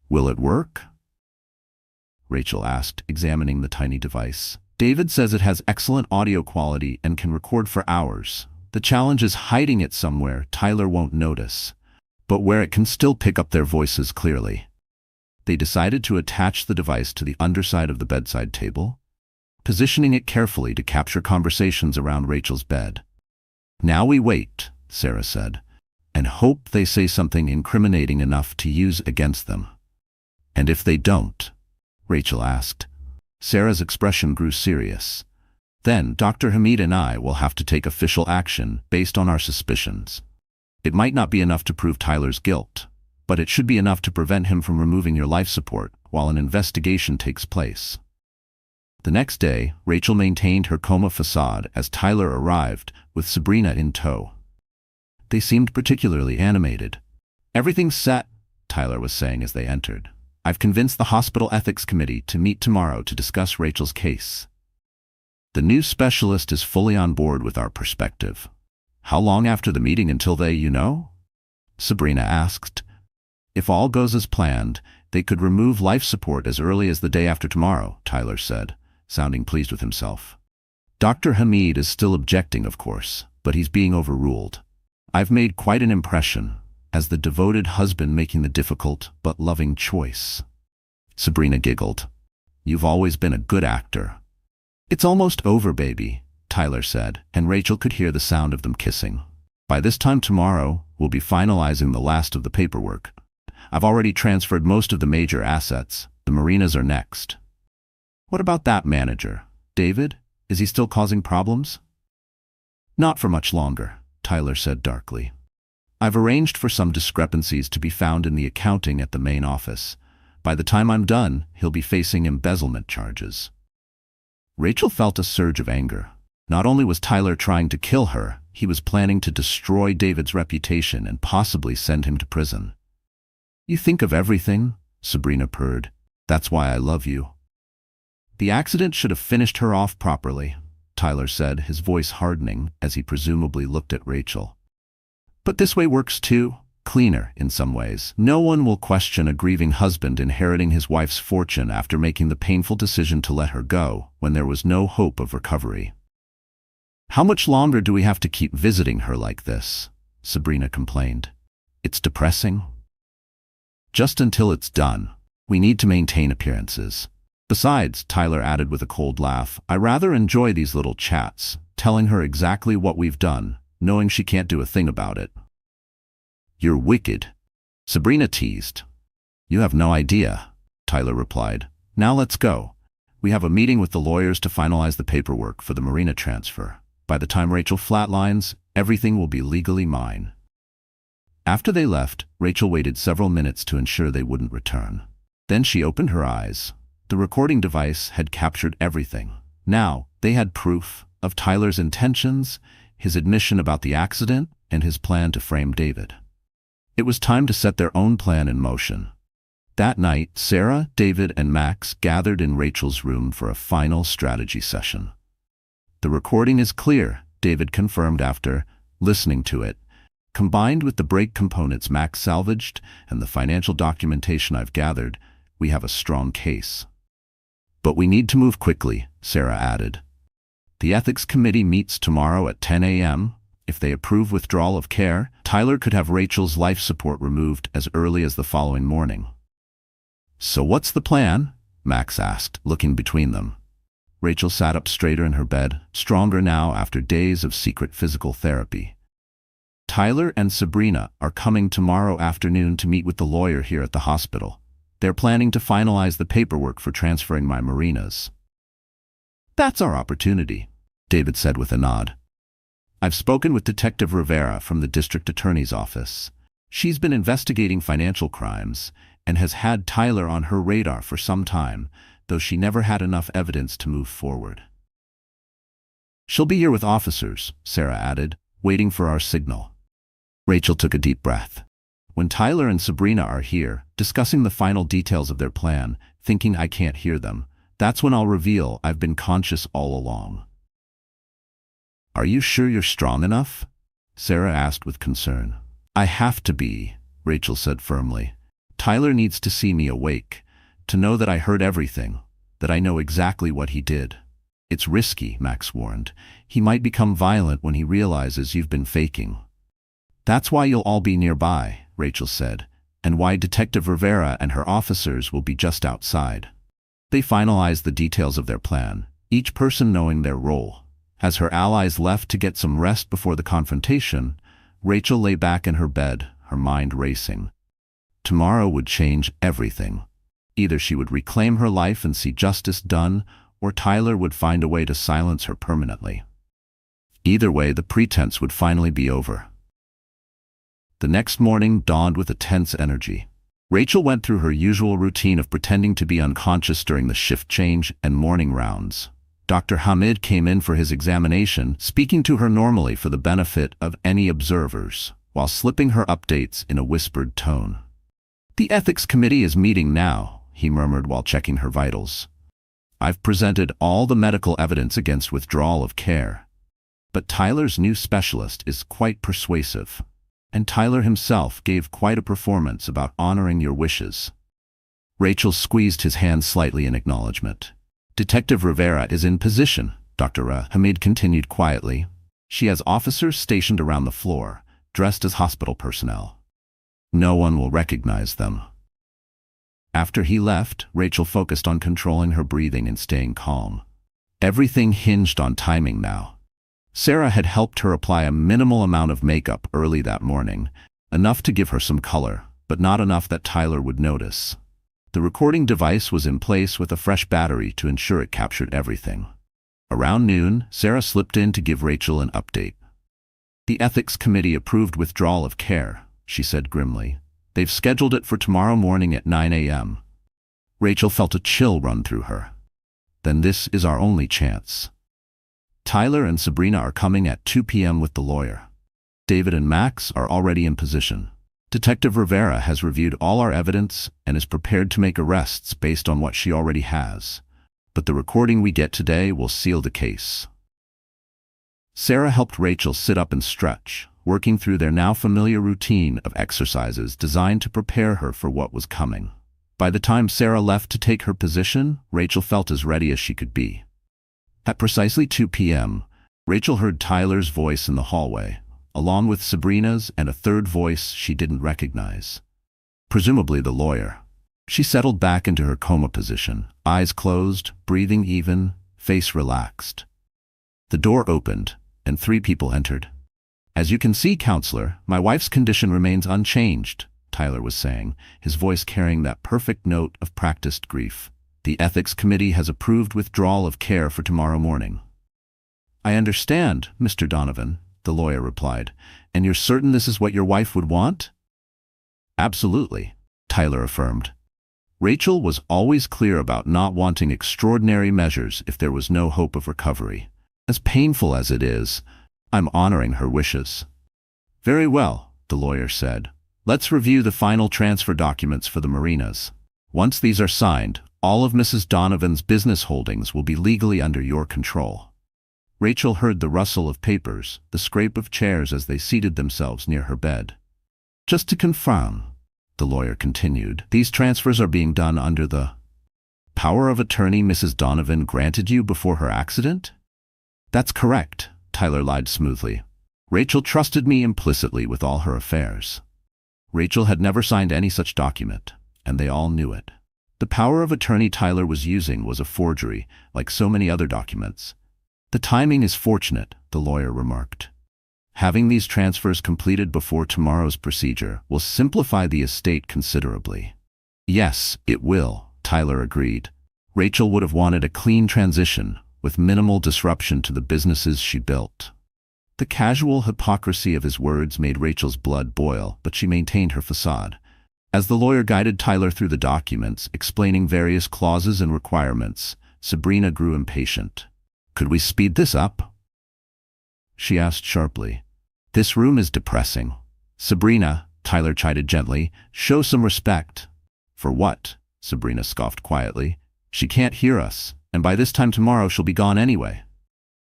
Will it work? Rachel asked, examining the tiny device. David says it has excellent audio quality and can record for hours. The challenge is hiding it somewhere Tyler won't notice, but where it can still pick up their voices clearly. They decided to attach the device to the underside of the bedside table, positioning it carefully to capture conversations around Rachel's bed. Now we wait, Sarah said, and hope they say something incriminating enough to use against them. And if they don't? Rachel asked. Sarah's expression grew serious. Then Dr. Hamid and I will have to take official action based on our suspicions. It might not be enough to prove Tyler's guilt, but it should be enough to prevent him from removing your life support while an investigation takes place. The next day, Rachel maintained her coma facade as Tyler arrived, with Sabrina in tow. They seemed particularly animated. Everything's set, Tyler was saying as they entered. I've convinced the hospital ethics committee to meet tomorrow to discuss Rachel's case. The new specialist is fully on board with our perspective. How long after the meeting until they, Sabrina asked. If all goes as planned, they could remove life support as early as the day after tomorrow, Tyler said, sounding pleased with himself. Dr. Hamid is still objecting, of course, but he's being overruled. I've made quite an impression, as the devoted husband making the difficult but loving choice." Sabrina giggled. "You've always been a good actor." "It's almost over, baby," Tyler said, and Rachel could hear the sound of them kissing. "By this time tomorrow, we'll be finalizing the last of the paperwork. I've already transferred most of the major assets. The marinas are next." "What about that manager, David? Is he still causing problems?" "Not for much longer," Tyler said darkly. "I've arranged for some discrepancies to be found in the accounting at the main office. By the time I'm done, he'll be facing embezzlement charges." Rachel felt a surge of anger. Not only was Tyler trying to kill her, he was planning to destroy David's reputation and possibly send him to prison. "You think of everything," Sabrina purred. "That's why I love you." "The accident should have finished her off properly," Tyler said, his voice hardening as he presumably looked at Rachel. "But this way works too. Cleaner, in some ways. No one will question a grieving husband inheriting his wife's fortune after making the painful decision to let her go when there was no hope of recovery." "How much longer do we have to keep visiting her like this?" Sabrina complained. "It's depressing." "Just until it's done. We need to maintain appearances. Besides," Tyler added with a cold laugh, "I rather enjoy these little chats, telling her exactly what we've done, knowing she can't do a thing about it." "You're wicked," Sabrina teased. "You have no idea," Tyler replied. "Now let's go. We have a meeting with the lawyers to finalize the paperwork for the marina transfer. By the time Rachel flatlines, everything will be legally mine." After they left, Rachel waited several minutes to ensure they wouldn't return. Then she opened her eyes. The recording device had captured everything. Now, they had proof of Tyler's intentions, his admission about the accident, and his plan to frame David. It was time to set their own plan in motion. That night, Sarah, David, and Max gathered in Rachel's room for a final strategy session. "The recording is clear," David confirmed after listening to it. "Combined with the brake components Max salvaged and the financial documentation I've gathered, we have a strong case." "But we need to move quickly," Sarah added. "The ethics committee meets tomorrow at 10 a.m. If they approve withdrawal of care, Tyler could have Rachel's life support removed as early as the following morning." "So what's the plan?" Max asked, looking between them. Rachel sat up straighter in her bed, stronger now after days of secret physical therapy. "Tyler and Sabrina are coming tomorrow afternoon to meet with the lawyer here at the hospital. They're planning to finalize the paperwork for transferring my marinas." "That's our opportunity," David said with a nod. "I've spoken with Detective Rivera from the district attorney's office. She's been investigating financial crimes and has had Tyler on her radar for some time, though she never had enough evidence to move forward." "She'll be here with officers," Sarah added, "waiting for our signal." Rachel took a deep breath. "When Tyler and Sabrina are here, discussing the final details of their plan, thinking I can't hear them, that's when I'll reveal I've been conscious all along." "Are you sure you're strong enough?" Sarah asked with concern. "I have to be," Rachel said firmly. "Tyler needs to see me awake, to know that I heard everything, that I know exactly what he did." "It's risky," Max warned. "He might become violent when he realizes you've been faking." "That's why you'll all be nearby," Rachel said, "and why Detective Rivera and her officers will be just outside." They finalized the details of their plan, each person knowing their role. As her allies left to get some rest before the confrontation, Rachel lay back in her bed, her mind racing. Tomorrow would change everything. Either she would reclaim her life and see justice done, or Tyler would find a way to silence her permanently. Either way, the pretense would finally be over. The next morning dawned with a tense energy. Rachel went through her usual routine of pretending to be unconscious during the shift change and morning rounds. Dr. Hamid came in for his examination, speaking to her normally for the benefit of any observers, while slipping her updates in a whispered tone. "The ethics committee is meeting now," he murmured while checking her vitals. "I've presented all the medical evidence against withdrawal of care. But Tyler's new specialist is quite persuasive. And Tyler himself gave quite a performance about honoring your wishes." Rachel squeezed his hand slightly in acknowledgement. "Detective Rivera is in position," Dr. Hamid continued quietly. "She has officers stationed around the floor, dressed as hospital personnel. No one will recognize them. After he left, Rachel focused on controlling her breathing and staying calm. Everything hinged on timing now. Sarah had helped her apply a minimal amount of makeup early that morning, enough to give her some color, but not enough that Tyler would notice. The recording device was in place with a fresh battery to ensure it captured everything. Around noon, Sarah slipped in to give Rachel an update. "The ethics committee approved withdrawal of care," she said grimly. "They've scheduled it for tomorrow morning at 9 a.m. Rachel felt a chill run through her. Then this is our only chance. Tyler and Sabrina are coming at 2 p.m. with the lawyer. David and Max are already in position. Detective Rivera has reviewed all our evidence and is prepared to make arrests based on what she already has. But the recording we get today will seal the case." Sarah helped Rachel sit up and stretch, working through their now familiar routine of exercises designed to prepare her for what was coming. By the time Sarah left to take her position, Rachel felt as ready as she could be. At precisely 2 p.m., Rachel heard Tyler's voice in the hallway, along with Sabrina's and a third voice she didn't recognize. Presumably the lawyer. She settled back into her coma position, eyes closed, breathing even, face relaxed. The door opened, and 3 people entered. "As you can see, counselor, my wife's condition remains unchanged," Tyler was saying, his voice carrying that perfect note of practiced grief. "The ethics committee has approved withdrawal of care for tomorrow morning." "I understand, Mr. Donovan," the lawyer replied. "And you're certain this is what your wife would want?" "Absolutely," Tyler affirmed. Rachel was always clear about not wanting extraordinary measures if there was no hope of recovery. As painful as it is, I'm honoring her wishes. "Very well," the lawyer said. "Let's review the final transfer documents for the marinas. Once these are signed, all of Mrs. Donovan's business holdings will be legally under your control." Rachel heard the rustle of papers, the scrape of chairs as they seated themselves near her bed. "Just to confirm," the lawyer continued, "these transfers are being done under the power of attorney Mrs. Donovan granted you before her accident?" "That's correct," Tyler lied smoothly. "Rachel trusted me implicitly with all her affairs." Rachel had never signed any such document, and they all knew it. The power of attorney Tyler was using was a forgery, like so many other documents. "The timing is fortunate," the lawyer remarked. "Having these transfers completed before tomorrow's procedure will simplify the estate considerably." "Yes, it will," Tyler agreed. Rachel would have wanted a clean transition, with minimal disruption to the businesses she built. The casual hypocrisy of his words made Rachel's blood boil, but she maintained her facade. As the lawyer guided Tyler through the documents, explaining various clauses and requirements, Sabrina grew impatient. "Could we speed this up?" she asked sharply. "This room is depressing." "Sabrina," Tyler chided gently, "show some respect." "For what?" Sabrina scoffed quietly. "She can't hear us, and by this time tomorrow she'll be gone anyway."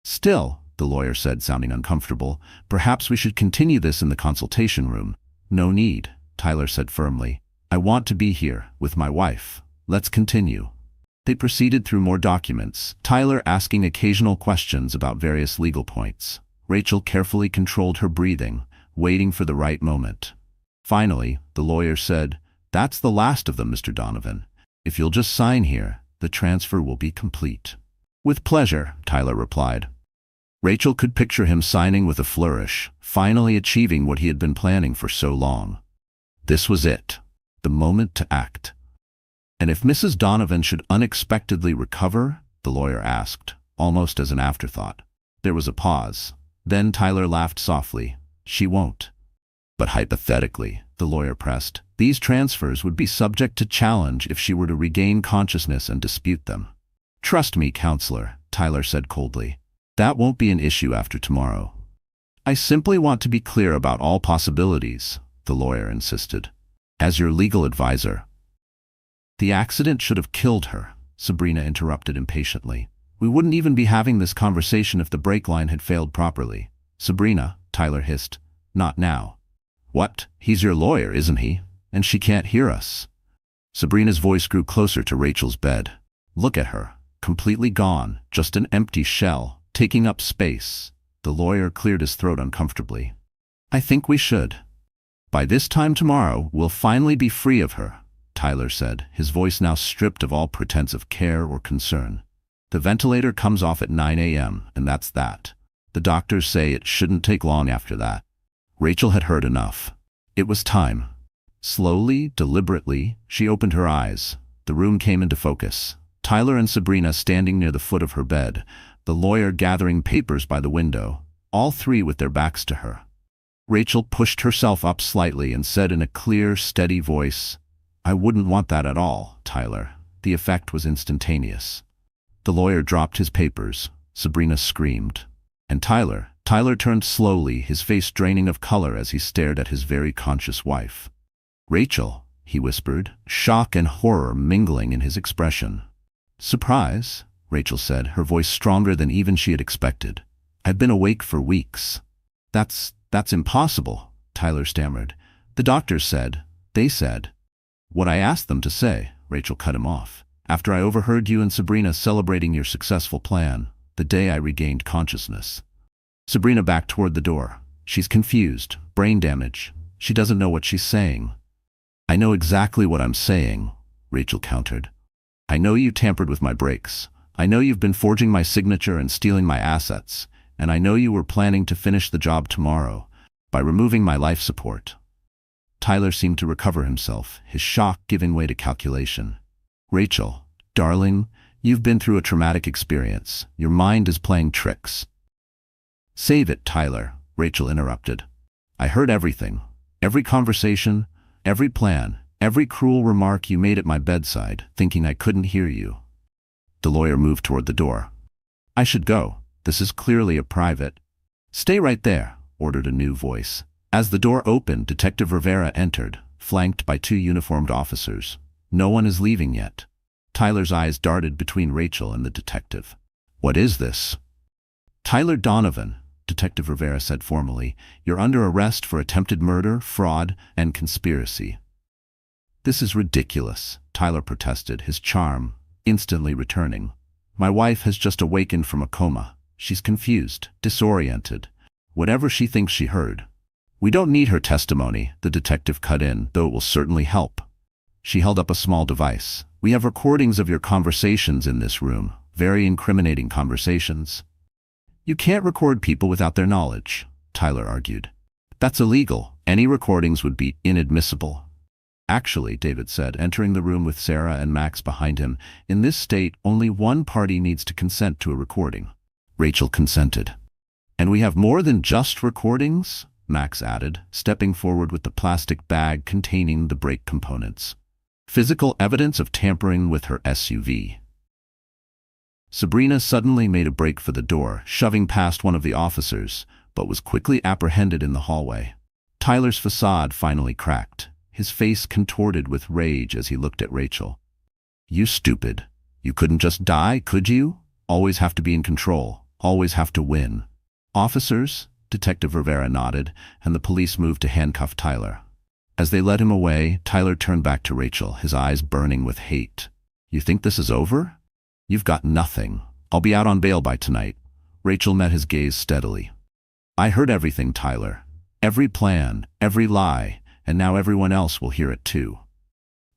"Still," the lawyer said, sounding uncomfortable, "perhaps we should continue this in the consultation room." "No need," Tyler said firmly. "I want to be here, with my wife. Let's continue." They proceeded through more documents, Tyler asking occasional questions about various legal points. Rachel carefully controlled her breathing, waiting for the right moment. Finally, the lawyer said, "That's the last of them, Mr. Donovan. If you'll just sign here, the transfer will be complete." "With pleasure," Tyler replied. Rachel could picture him signing with a flourish, finally achieving what he had been planning for so long. This was it, the moment to act. "And if Mrs. Donovan should unexpectedly recover?" the lawyer asked, almost as an afterthought. There was a pause. Then Tyler laughed softly. "She won't." "But hypothetically," the lawyer pressed, "these transfers would be subject to challenge if she were to regain consciousness and dispute them." "Trust me, counselor," Tyler said coldly. "That won't be an issue after tomorrow." "I simply want to be clear about all possibilities," the lawyer insisted. "As your legal advisor." "The accident should have killed her," Sabrina interrupted impatiently. "We wouldn't even be having this conversation if the brake line had failed properly." "Sabrina," Tyler hissed, "not now." "What? He's your lawyer, isn't he? And she can't hear us." Sabrina's voice grew closer to Rachel's bed. "Look at her, completely gone, just an empty shell, taking up space." The lawyer cleared his throat uncomfortably. I think we should. By this time tomorrow, we'll finally be free of her, Tyler said, his voice now stripped of all pretense of care or concern. The ventilator comes off at 9 a.m., and that's that. The doctors say it shouldn't take long after that. Rachel had heard enough. It was time. Slowly, deliberately, she opened her eyes. The room came into focus. Tyler and Sabrina standing near the foot of her bed, the lawyer gathering papers by the window, all three with their backs to her. Rachel pushed herself up slightly and said in a clear, steady voice, "I wouldn't want that at all, Tyler." The effect was instantaneous. The lawyer dropped his papers. Sabrina screamed. And Tyler turned slowly, his face draining of color as he stared at his very conscious wife. "Rachel," he whispered, shock and horror mingling in his expression. "Surprise," Rachel said, her voice stronger than even she had expected. "I've been awake for weeks." That's impossible," Tyler stammered. "The doctors said, they said." "What I asked them to say," Rachel cut him off. "After I overheard you and Sabrina celebrating your successful plan, the day I regained consciousness." Sabrina backed toward the door. "She's confused, brain damage. She doesn't know what she's saying." "I know exactly what I'm saying," Rachel countered. "I know you tampered with my brakes. I know you've been forging my signature and stealing my assets. And I know you were planning to finish the job tomorrow, by removing my life support." Tyler seemed to recover himself, his shock giving way to calculation. "Rachel, darling, you've been through a traumatic experience. Your mind is playing tricks." "Save it, Tyler," Rachel interrupted. "I heard everything. Every conversation, every plan, every cruel remark you made at my bedside, thinking I couldn't hear you." The lawyer moved toward the door. "I should go. This is clearly a private." "Stay right there," ordered a new voice. As the door opened, Detective Rivera entered, flanked by two uniformed officers. "No one is leaving yet." Tyler's eyes darted between Rachel and the detective. "What is this?" "Tyler Donovan," Detective Rivera said formally, "you're under arrest for attempted murder, fraud, and conspiracy." "This is ridiculous," Tyler protested, his charm instantly returning. "My wife has just awakened from a coma. She's confused, disoriented. Whatever she thinks she heard." "We don't need her testimony," the detective cut in, "though it will certainly help." She held up a small device. "We have recordings of your conversations in this room, very incriminating conversations." "You can't record people without their knowledge," Tyler argued. "That's illegal. Any recordings would be inadmissible." "Actually," David said, entering the room with Sarah and Max behind him, "in this state, only one party needs to consent to a recording." Rachel consented. "And we have more than just recordings?" Max added, stepping forward with the plastic bag containing the brake components. "Physical evidence of tampering with her SUV." Sabrina suddenly made a break for the door, shoving past one of the officers, but was quickly apprehended in the hallway. Tyler's facade finally cracked, his face contorted with rage as he looked at Rachel. "You stupid. You couldn't just die, could you? Always have to be in control. Always have to win." "Officers," Detective Rivera nodded, and the police moved to handcuff Tyler. As they led him away, Tyler turned back to Rachel, his eyes burning with hate. "You think this is over? You've got nothing. I'll be out on bail by tonight." Rachel met his gaze steadily. "I heard everything, Tyler. Every plan, every lie, and now everyone else will hear it too."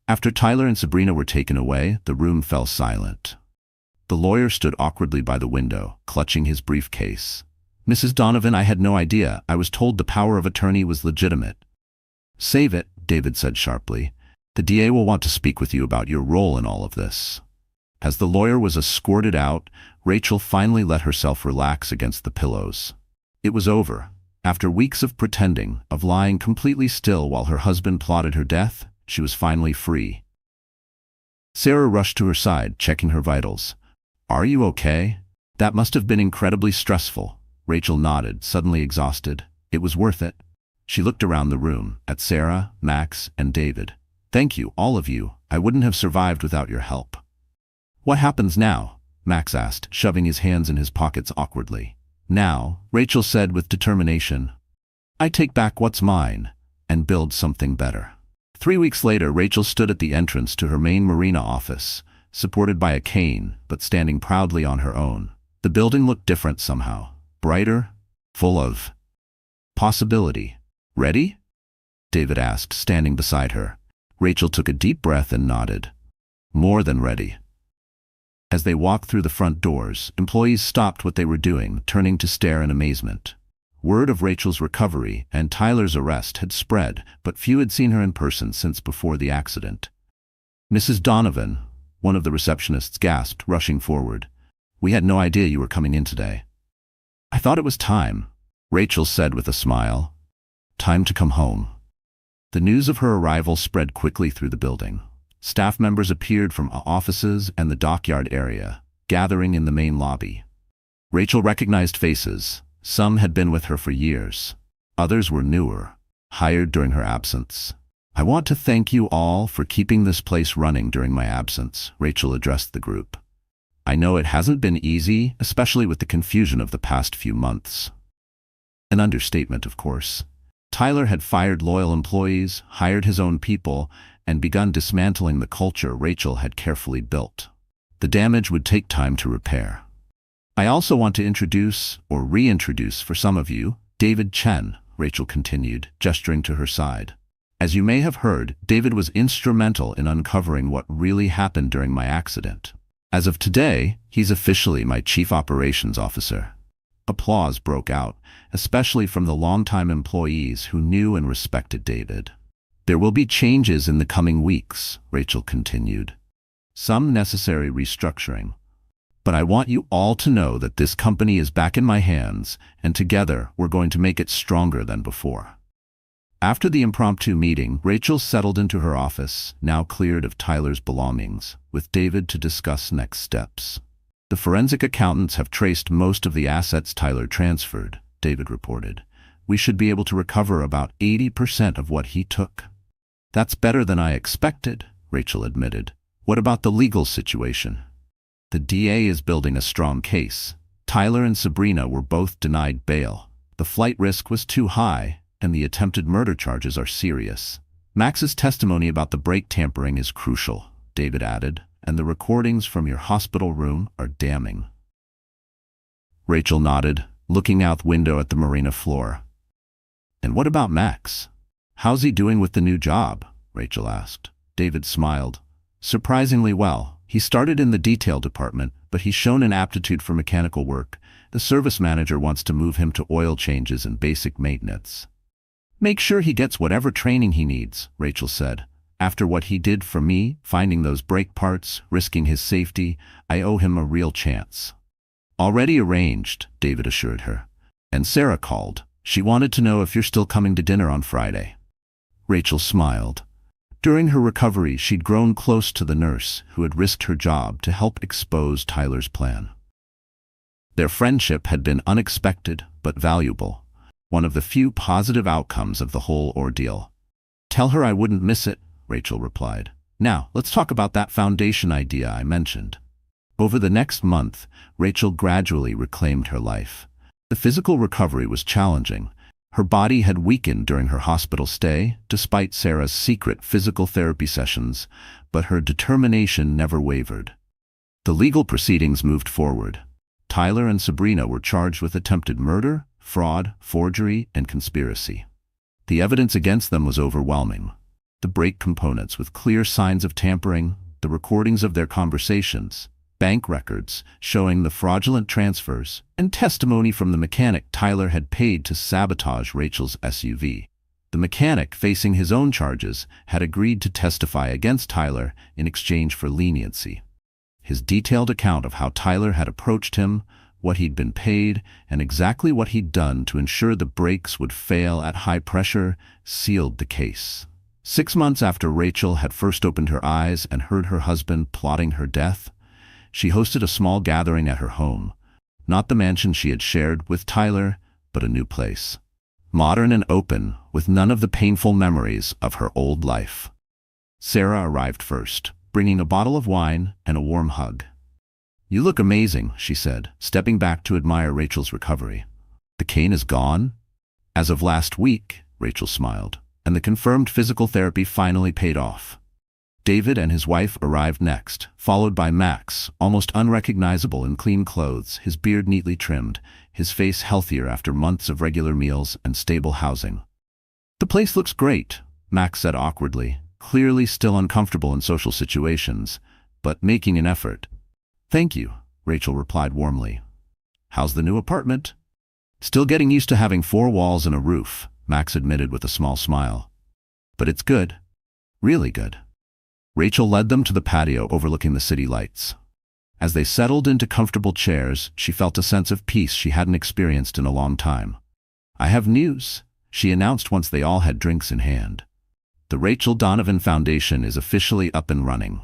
After Tyler and Sabrina were taken away, the room fell silent. The lawyer stood awkwardly by the window, clutching his briefcase. "Mrs. Donovan, I had no idea. I was told the power of attorney was legitimate." "Save it," David said sharply. "The DA will want to speak with you about your role in all of this." As the lawyer was escorted out, Rachel finally let herself relax against the pillows. It was over. After weeks of pretending, of lying completely still while her husband plotted her death, she was finally free. Sarah rushed to her side, checking her vitals. "Are you okay? That must have been incredibly stressful." Rachel nodded, suddenly exhausted. "It was worth it." She looked around the room, at Sarah, Max, and David. "Thank you, all of you. I wouldn't have survived without your help." "What happens now?" Max asked, shoving his hands in his pockets awkwardly. "Now," Rachel said with determination, "I take back what's mine and build something better." 3 weeks later, Rachel stood at the entrance to her main marina office, supported by a cane, but standing proudly on her own. The building looked different somehow, brighter, full of possibility. Ready? David asked, standing beside her. Rachel took a deep breath and nodded. More than ready. As they walked through the front doors, employees stopped what they were doing, turning to stare in amazement. Word of Rachel's recovery and Tyler's arrest had spread, but few had seen her in person since before the accident. Mrs. Donovan, one of the receptionists, gasped, rushing forward. "We had no idea you were coming in today." "I thought it was time," Rachel said with a smile. "Time to come home." The news of her arrival spread quickly through the building. Staff members appeared from offices and the dockyard area, gathering in the main lobby. Rachel recognized faces. Some had been with her for years. Others were newer, hired during her absence. "I want to thank you all for keeping this place running during my absence," Rachel addressed the group. "I know it hasn't been easy, especially with the confusion of the past few months." An understatement, of course. Tyler had fired loyal employees, hired his own people, and begun dismantling the culture Rachel had carefully built. The damage would take time to repair. "I also want to introduce, or reintroduce for some of you, David Chen," Rachel continued, gesturing to her side. "As you may have heard, David was instrumental in uncovering what really happened during my accident. As of today, he's officially my Chief Operations Officer." Applause broke out, especially from the longtime employees who knew and respected David. "There will be changes in the coming weeks," Rachel continued. "Some necessary restructuring. But I want you all to know that this company is back in my hands, and together we're going to make it stronger than before." After the impromptu meeting, Rachel settled into her office, now cleared of Tyler's belongings, with David to discuss next steps. "The forensic accountants have traced most of the assets Tyler transferred," David reported. "We should be able to recover about 80% of what he took." "That's better than I expected," Rachel admitted. "What about the legal situation?" "The DA is building a strong case. Tyler and Sabrina were both denied bail. The flight risk was too high, and the attempted murder charges are serious. Max's testimony about the brake tampering is crucial," David added, "and the recordings from your hospital room are damning." Rachel nodded, looking out the window at the marina floor. "And what about Max? How's he doing with the new job?" Rachel asked. David smiled. "Surprisingly well. He started in the detail department, but he's shown an aptitude for mechanical work. The service manager wants to move him to oil changes and basic maintenance." "Make sure he gets whatever training he needs," Rachel said. "After what he did for me, finding those brake parts, risking his safety, I owe him a real chance." "Already arranged," David assured her. "And Sarah called. She wanted to know if you're still coming to dinner on Friday." Rachel smiled. During her recovery, she'd grown close to the nurse who had risked her job to help expose Tyler's plan. Their friendship had been unexpected but valuable, one of the few positive outcomes of the whole ordeal. "Tell her I wouldn't miss it," Rachel replied. "Now, let's talk about that foundation idea I mentioned." Over the next month, Rachel gradually reclaimed her life. The physical recovery was challenging. Her body had weakened during her hospital stay, despite Sarah's secret physical therapy sessions, but her determination never wavered. The legal proceedings moved forward. Tyler and Sabrina were charged with attempted murder, fraud, forgery, and conspiracy. The evidence against them was overwhelming. The brake components with clear signs of tampering, the recordings of their conversations, bank records showing the fraudulent transfers, and testimony from the mechanic Tyler had paid to sabotage Rachel's SUV. The mechanic, facing his own charges, had agreed to testify against Tyler in exchange for leniency. His detailed account of how Tyler had approached him, what he'd been paid, and exactly what he'd done to ensure the brakes would fail at high pressure sealed the case. 6 months after Rachel had first opened her eyes and heard her husband plotting her death, she hosted a small gathering at her home, not the mansion she had shared with Tyler, but a new place. Modern and open, with none of the painful memories of her old life. Sarah arrived first, bringing a bottle of wine and a warm hug. "You look amazing," she said, stepping back to admire Rachel's recovery. "The cane is gone?" "As of last week," Rachel smiled, "and the confirmed physical therapy finally paid off." David and his wife arrived next, followed by Max, almost unrecognizable in clean clothes, his beard neatly trimmed, his face healthier after months of regular meals and stable housing. The place looks great, Max said awkwardly, clearly still uncomfortable in social situations, but making an effort. Thank you, Rachel replied warmly. How's the new apartment? Still getting used to having 4 walls and a roof, Max admitted with a small smile. But it's good. Really good. Rachel led them to the patio overlooking the city lights. As they settled into comfortable chairs, she felt a sense of peace she hadn't experienced in a long time. I have news, she announced once they all had drinks in hand. The Rachel Donovan Foundation is officially up and running.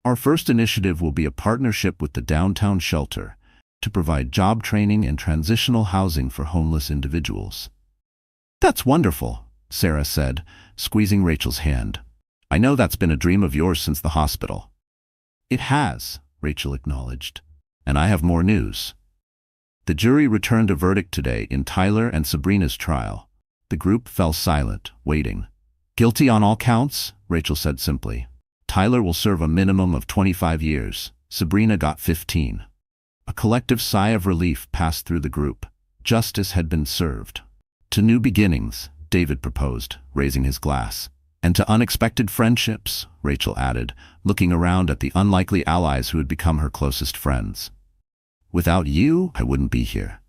Our first initiative will be a partnership with the downtown shelter to provide job training and transitional housing for homeless individuals. That's wonderful, Sarah said, squeezing Rachel's hand. I know that's been a dream of yours since the hospital. It has, Rachel acknowledged. And I have more news. The jury returned a verdict today in Tyler and Sabrina's trial. The group fell silent, waiting. Guilty on all counts, Rachel said simply. Tyler will serve a minimum of 25 years. Sabrina got 15. A collective sigh of relief passed through the group. Justice had been served. To new beginnings, David proposed, raising his glass. And to unexpected friendships, Rachel added, looking around at the unlikely allies who had become her closest friends. Without you, I wouldn't be here.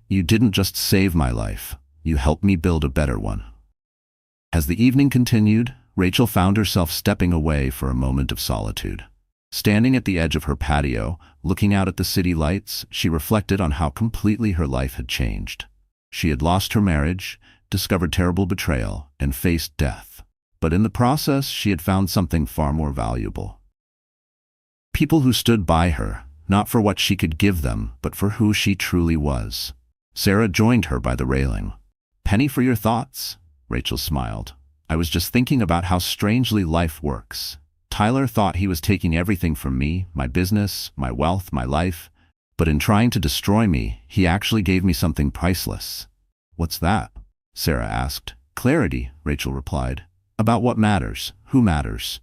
You didn't just save my life. You helped me build a better one. As the evening continued, Rachel found herself stepping away for a moment of solitude. Standing at the edge of her patio, looking out at the city lights, she reflected on how completely her life had changed. She had lost her marriage, discovered terrible betrayal, and faced death. But in the process, she had found something far more valuable. People who stood by her, not for what she could give them, but for who she truly was. Sarah joined her by the railing. Penny for your thoughts? Rachel smiled. I was just thinking about how strangely life works. Tyler thought he was taking everything from me, my business, my wealth, my life. But in trying to destroy me, he actually gave me something priceless. What's that? Sarah asked. Clarity, Rachel replied. About what matters, who matters.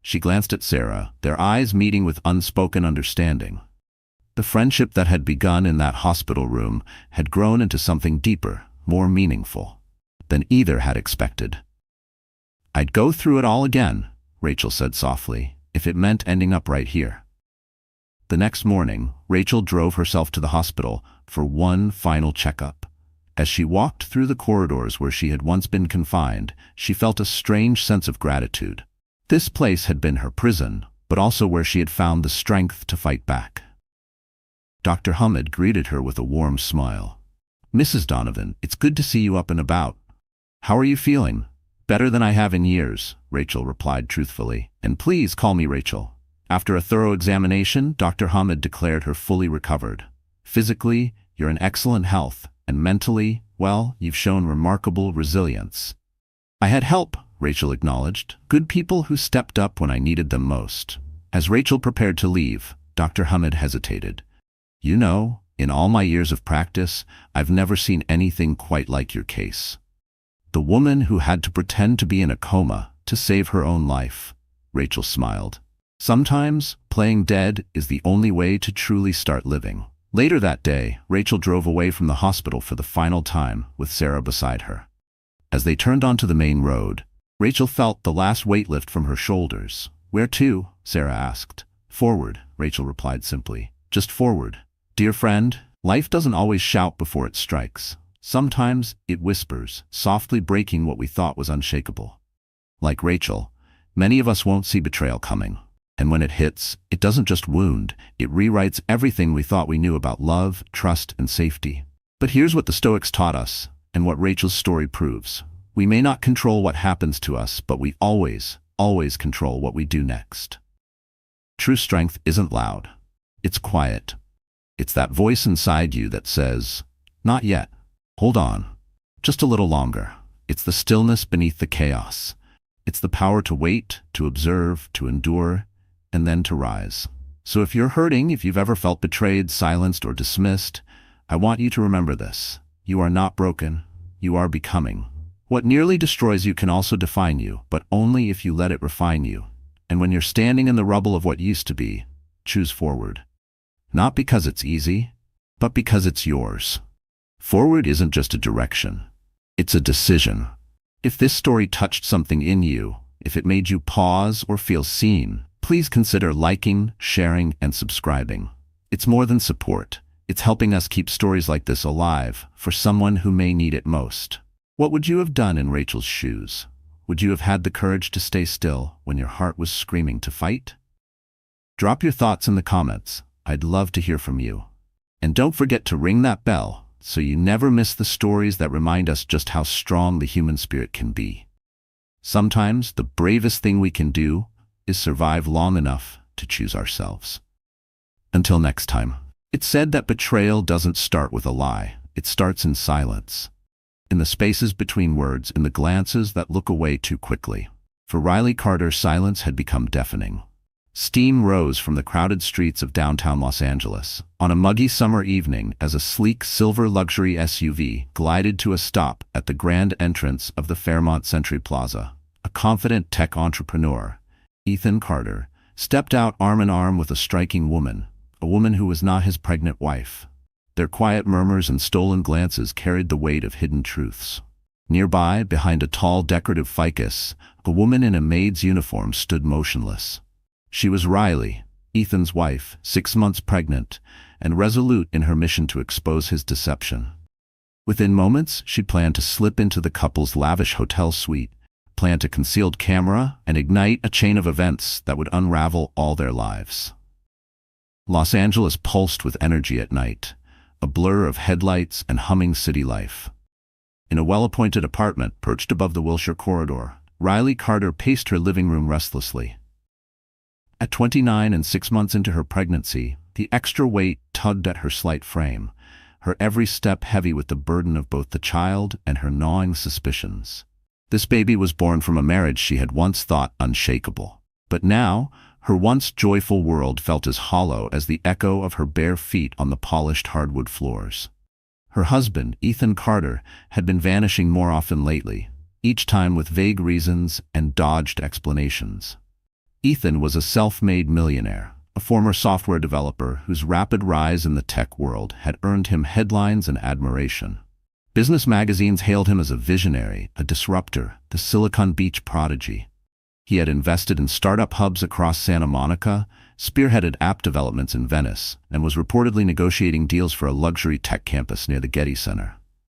She glanced at Sarah, their eyes meeting with unspoken understanding. The friendship that had begun in that hospital room had grown into something deeper, more meaningful than either had expected. I'd go through it all again, Rachel said softly, if it meant ending up right here. The next morning, Rachel drove herself to the hospital for one final checkup. As she walked through the corridors where she had once been confined, she felt a strange sense of gratitude. This place had been her prison, but also where she had found the strength to fight back. Dr. Hammond greeted her with a warm smile. Mrs. Donovan, it's good to see you up and about. How are you feeling? Better than I have in years, Rachel replied truthfully. And please call me Rachel. After a thorough examination, Dr. Hammond declared her fully recovered. Physically, you're in excellent health, and mentally, well, you've shown remarkable resilience. I had help, Rachel acknowledged. Good people who stepped up when I needed them most. As Rachel prepared to leave, Dr. Hammond hesitated. You know, in all my years of practice, I've never seen anything quite like your case. The woman who had to pretend to be in a coma to save her own life. Rachel smiled. Sometimes, playing dead is the only way to truly start living. Later that day, Rachel drove away from the hospital for the final time, with Sarah beside her. As they turned onto the main road, Rachel felt the last weight lift from her shoulders. Where to? Sarah asked. Forward, Rachel replied simply. Just forward. Dear friend, life doesn't always shout before it strikes. Sometimes it whispers, softly breaking what we thought was unshakable. Like Rachel, many of us won't see betrayal coming. And when it hits, it doesn't just wound, it rewrites everything we thought we knew about love, trust, and safety. But here's what the Stoics taught us, and what Rachel's story proves. We may not control what happens to us, but we always control what we do next. True strength isn't loud. It's quiet. It's that voice inside you that says, not yet. Hold on. Just a little longer. It's the stillness beneath the chaos. It's the power to wait, to observe, to endure, and then to rise. So if you're hurting, if you've ever felt betrayed, silenced, or dismissed, I want you to remember this. You are not broken. You are becoming. What nearly destroys you can also define you, but only if you let it refine you. And when you're standing in the rubble of what used to be, choose forward. Not because it's easy, but because it's yours. Forward isn't just a direction. It's a decision. If this story touched something in you, if it made you pause or feel seen, please consider liking, sharing, and subscribing. It's more than support. It's helping us keep stories like this alive for someone who may need it most. What would you have done in Rachel's shoes? Would you have had the courage to stay still when your heart was screaming to fight? Drop your thoughts in the comments. I'd love to hear from you. And don't forget to ring that bell so you never miss the stories that remind us just how strong the human spirit can be. Sometimes the bravest thing we can do is survive long enough to choose ourselves. Until next time. It's said that betrayal doesn't start with a lie. It starts in silence. In the spaces between words, in the glances that look away too quickly. For Riley Carter, silence had become deafening. Steam rose from the crowded streets of downtown Los Angeles on a muggy summer evening as a sleek silver luxury SUV glided to a stop at the grand entrance of the Fairmont Century Plaza. A confident tech entrepreneur, Ethan Carter, stepped out arm in arm with a striking woman, a woman who was not his pregnant wife. Their quiet murmurs and stolen glances carried the weight of hidden truths. Nearby, behind a tall decorative ficus, a woman in a maid's uniform stood motionless. She was Riley, Ethan's wife, 6 months pregnant, and resolute in her mission to expose his deception. Within moments, she planned to slip into the couple's lavish hotel suite, plant a concealed camera, and ignite a chain of events that would unravel all their lives. Los Angeles pulsed with energy at night, a blur of headlights and humming city life. In a well-appointed apartment perched above the Wilshire corridor, Riley Carter paced her living room restlessly. At 29 and 6 months into her pregnancy, the extra weight tugged at her slight frame, her every step heavy with the burden of both the child and her gnawing suspicions. This baby was born from a marriage she had once thought unshakable. But now, her once joyful world felt as hollow as the echo of her bare feet on the polished hardwood floors. Her husband, Ethan Carter, had been vanishing more often lately, each time with vague reasons and dodged explanations. Ethan was a self-made millionaire, a former software developer whose rapid rise in the tech world had earned him headlines and admiration. Business magazines hailed him as a visionary, a disruptor, the Silicon Beach prodigy. He had invested in startup hubs across Santa Monica, spearheaded app developments in Venice, and was reportedly negotiating deals for a luxury tech campus near the Getty Center.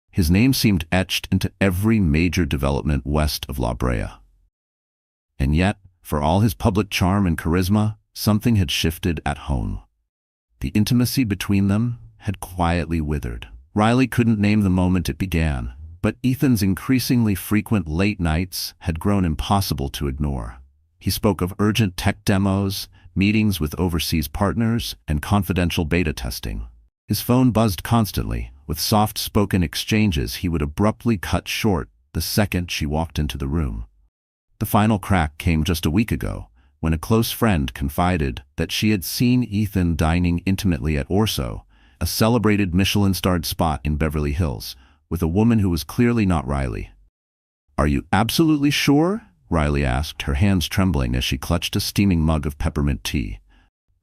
His name seemed etched into every major development west of La Brea. And yet, for all his public charm and charisma, something had shifted at home. The intimacy between them had quietly withered. Riley couldn't name the moment it began, but Ethan's increasingly frequent late nights had grown impossible to ignore. He spoke of urgent tech demos, meetings with overseas partners, and confidential beta testing. His phone buzzed constantly, with soft-spoken exchanges he would abruptly cut short the second she walked into the room. The final crack came just a week ago, when a close friend confided that she had seen Ethan dining intimately at Orso, a celebrated Michelin-starred spot in Beverly Hills, with a woman who was clearly not Riley. "Are you absolutely sure?" Riley asked, her hands trembling as she clutched a steaming mug of peppermint tea.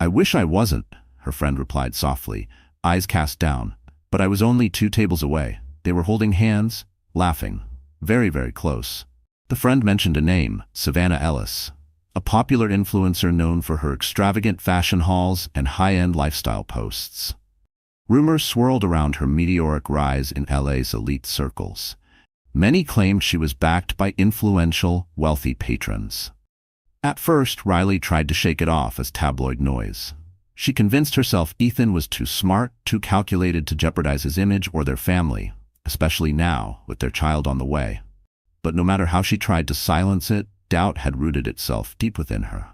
"I wish I wasn't," her friend replied softly, eyes cast down, "but I was only 2 tables away." They were holding hands, laughing, very, very close. The friend mentioned a name, Savannah Ellis, a popular influencer known for her extravagant fashion hauls and high-end lifestyle posts. Rumors swirled around her meteoric rise in LA's elite circles. Many claimed she was backed by influential, wealthy patrons. At first, Riley tried to shake it off as tabloid noise. She convinced herself Ethan was too smart, too calculated to jeopardize his image or their family, especially now, with their child on the way. But no matter how she tried to silence it, doubt had rooted itself deep within her.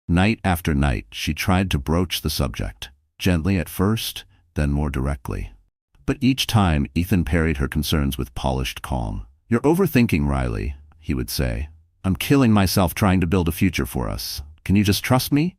Night after night, she tried to broach the subject, gently at first, then more directly. But each time, Ethan parried her concerns with polished calm. "You're overthinking, Riley," he would say. "I'm killing myself trying to build a future for us. Can you just trust me?"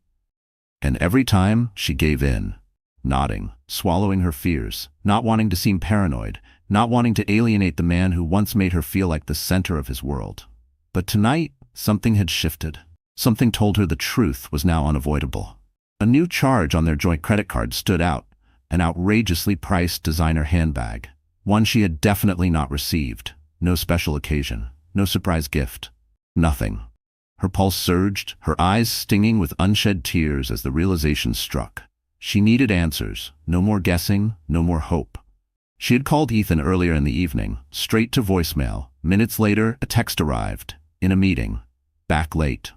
And every time, she gave in, nodding, swallowing her fears, not wanting to seem paranoid, not wanting to alienate the man who once made her feel like the center of his world. But tonight, something had shifted. Something told her the truth was now unavoidable. A new charge on their joint credit card stood out, an outrageously priced designer handbag, one she had definitely not received, no special occasion. no surprise gift. Nothing. Her pulse surged, her eyes stinging with unshed tears as the realization struck. She needed answers, no more guessing, no more hope. She had called Ethan earlier in the evening, straight to voicemail. Minutes later, a text arrived. In a meeting. Back late.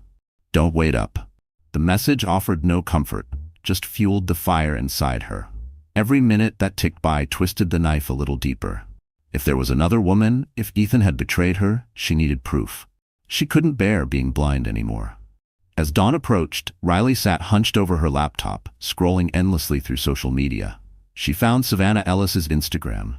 Don't wait up. The message offered no comfort, just fueled the fire inside her. Every minute that ticked by twisted the knife a little deeper. If there was another woman, if Ethan had betrayed her, she needed proof. She couldn't bear being blind anymore. As dawn approached, Riley sat hunched over her laptop, scrolling endlessly through social media. She found Savannah Ellis's Instagram.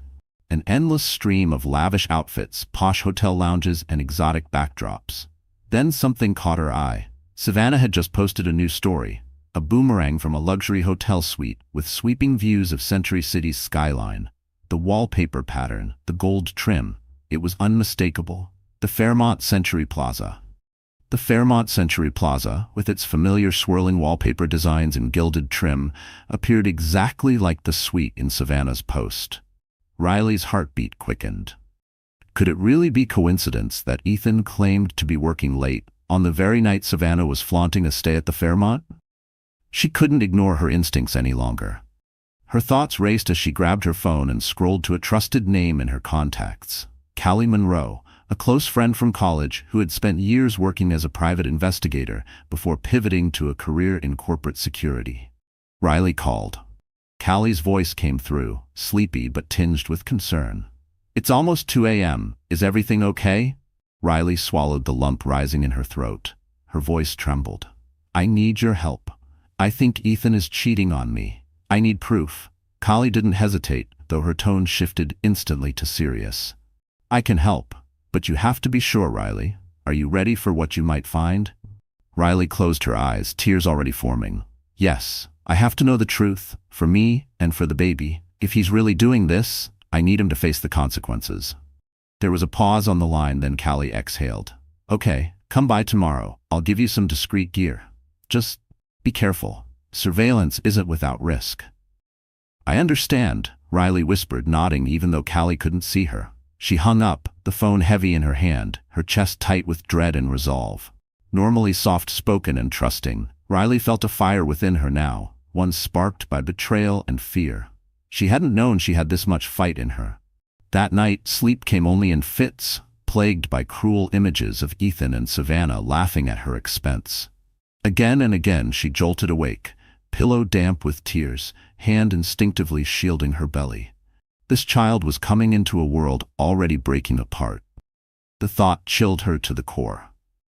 An endless stream of lavish outfits, posh hotel lounges, and exotic backdrops. Then something caught her eye. Savannah had just posted a new story, a boomerang from a luxury hotel suite with sweeping views of Century City's skyline. The wallpaper pattern, the gold trim, it was unmistakable. The Fairmont Century Plaza. The Fairmont Century Plaza, with its familiar swirling wallpaper designs and gilded trim, appeared exactly like the suite in Savannah's post. Riley's heartbeat quickened. Could it really be coincidence that Ethan claimed to be working late on the very night Savannah was flaunting a stay at the Fairmont? She couldn't ignore her instincts any longer. Her thoughts raced as she grabbed her phone and scrolled to a trusted name in her contacts. Callie Monroe, a close friend from college who had spent years working as a private investigator before pivoting to a career in corporate security. Riley called. Callie's voice came through, sleepy but tinged with concern. It's almost 2 a.m. Is everything okay? Riley swallowed the lump rising in her throat. Her voice trembled. I need your help. I think Ethan is cheating on me. I need proof. Callie didn't hesitate, though her tone shifted instantly to serious. I can help. But you have to be sure, Riley. Are you ready for what you might find? Riley closed her eyes, tears already forming. Yes, I have to know the truth, for me and for the baby. If he's really doing this, I need him to face the consequences. There was a pause on the line, then Callie exhaled. Okay, come by tomorrow. I'll give you some discreet gear. Just be careful. Surveillance isn't without risk. I understand, Riley whispered, nodding even though Callie couldn't see her. She hung up, the phone heavy in her hand, her chest tight with dread and resolve. Normally soft-spoken and trusting, Riley felt a fire within her now, one sparked by betrayal and fear. She hadn't known she had this much fight in her. That night, sleep came only in fits, plagued by cruel images of Ethan and Savannah laughing at her expense. Again and again she jolted awake, pillow damp with tears, hand instinctively shielding her belly. This child was coming into a world already breaking apart. The thought chilled her to the core.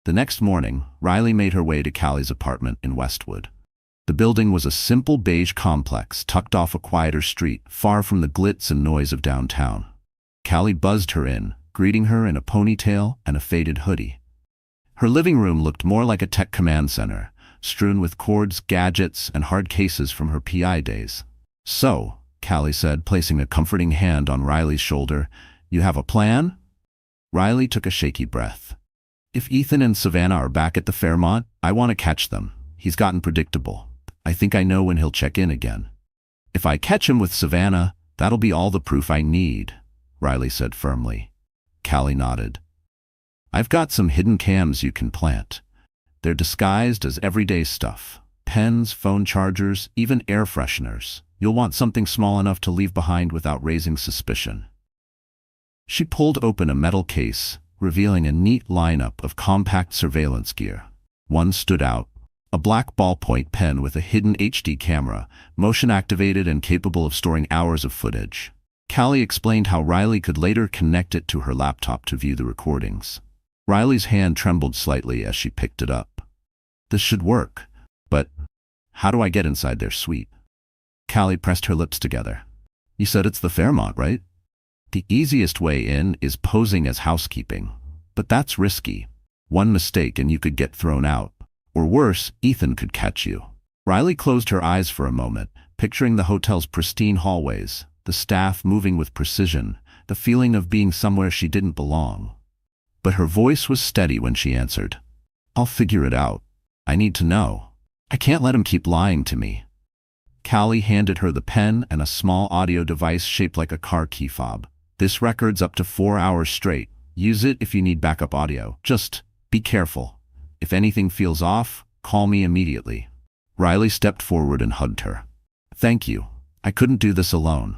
The next morning, Riley made her way to Callie's apartment in Westwood. The building was a simple beige complex tucked off a quieter street, far from the glitz and noise of downtown. Callie buzzed her in, greeting her in a ponytail and a faded hoodie. Her living room looked more like a tech command center, strewn with cords, gadgets, and hard cases from her PI days. So, Callie said, placing a comforting hand on Riley's shoulder, you have a plan? Riley took a shaky breath. If Ethan and Savannah are back at the Fairmont, I want to catch them. He's gotten predictable. I think I know when he'll check in again. If I catch him with Savannah, that'll be all the proof I need, Riley said firmly. Callie nodded. I've got some hidden cams you can plant. They're disguised as everyday stuff. Pens, phone chargers, even air fresheners. You'll want something small enough to leave behind without raising suspicion. She pulled open a metal case, revealing a neat lineup of compact surveillance gear. One stood out, a black ballpoint pen with a hidden HD camera, motion-activated and capable of storing hours of footage. Callie explained how Riley could later connect it to her laptop to view the recordings. Riley's hand trembled slightly as she picked it up. This should work, but how do I get inside their suite? Callie pressed her lips together. You said it's the Fairmont, right? The easiest way in is posing as housekeeping, but that's risky. One mistake and you could get thrown out. Or worse, Ethan could catch you. Riley closed her eyes for a moment, picturing the hotel's pristine hallways, the staff moving with precision, the feeling of being somewhere she didn't belong. But her voice was steady when she answered. I'll figure it out. I need to know. I can't let him keep lying to me. Callie handed her the pen and a small audio device shaped like a car key fob. This records up to 4 hours straight. Use it if you need backup audio. Just be careful. If anything feels off, call me immediately." Riley stepped forward and hugged her. "Thank you. I couldn't do this alone."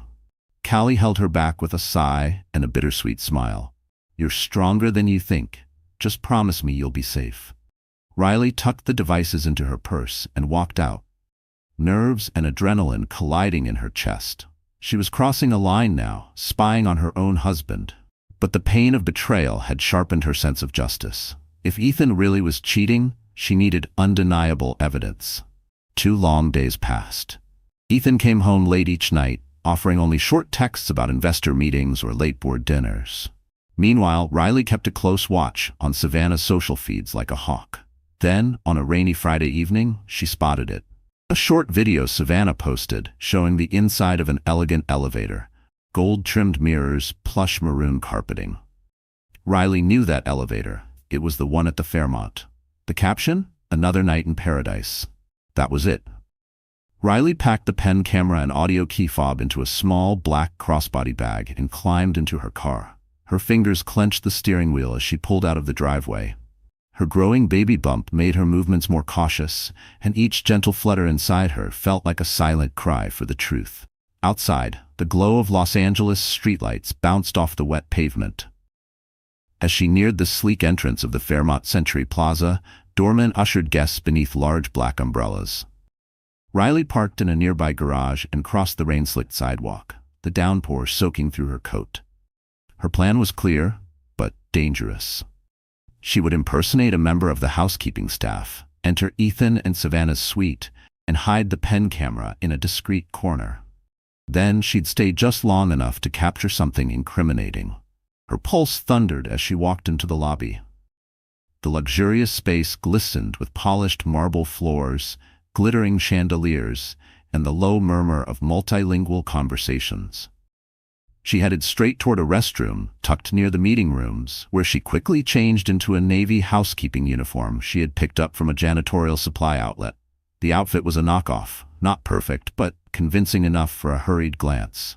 Callie held her back with a sigh and a bittersweet smile. "You're stronger than you think. Just promise me you'll be safe." Riley tucked the devices into her purse and walked out, nerves and adrenaline colliding in her chest. She was crossing a line now, spying on her own husband. But the pain of betrayal had sharpened her sense of justice. If Ethan really was cheating, she needed undeniable evidence. 2 long days passed. Ethan came home late each night, offering only short texts about investor meetings or late board dinners. Meanwhile, Riley kept a close watch on Savannah's social feeds like a hawk. Then, on a rainy Friday evening, she spotted it. A short video Savannah posted showing the inside of an elegant elevator, gold-trimmed mirrors, plush maroon carpeting. Riley knew that elevator. It was the one at the Fairmont. The caption? "Another night in paradise." That was it. Riley packed the pen camera and audio key fob into a small black crossbody bag and climbed into her car. Her fingers clenched the steering wheel as she pulled out of the driveway. Her growing baby bump made her movements more cautious, and each gentle flutter inside her felt like a silent cry for the truth. Outside, the glow of Los Angeles streetlights bounced off the wet pavement. As she neared the sleek entrance of the Fairmont Century Plaza, doormen ushered guests beneath large black umbrellas. Riley parked in a nearby garage and crossed the rain-slicked sidewalk, the downpour soaking through her coat. Her plan was clear, but dangerous. She would impersonate a member of the housekeeping staff, enter Ethan and Savannah's suite, and hide the pen camera in a discreet corner. Then she'd stay just long enough to capture something incriminating. Her pulse thundered as she walked into the lobby. The luxurious space glistened with polished marble floors, glittering chandeliers, and the low murmur of multilingual conversations. She headed straight toward a restroom tucked near the meeting rooms, where she quickly changed into a navy housekeeping uniform she had picked up from a janitorial supply outlet. The outfit was a knockoff, not perfect, but convincing enough for a hurried glance.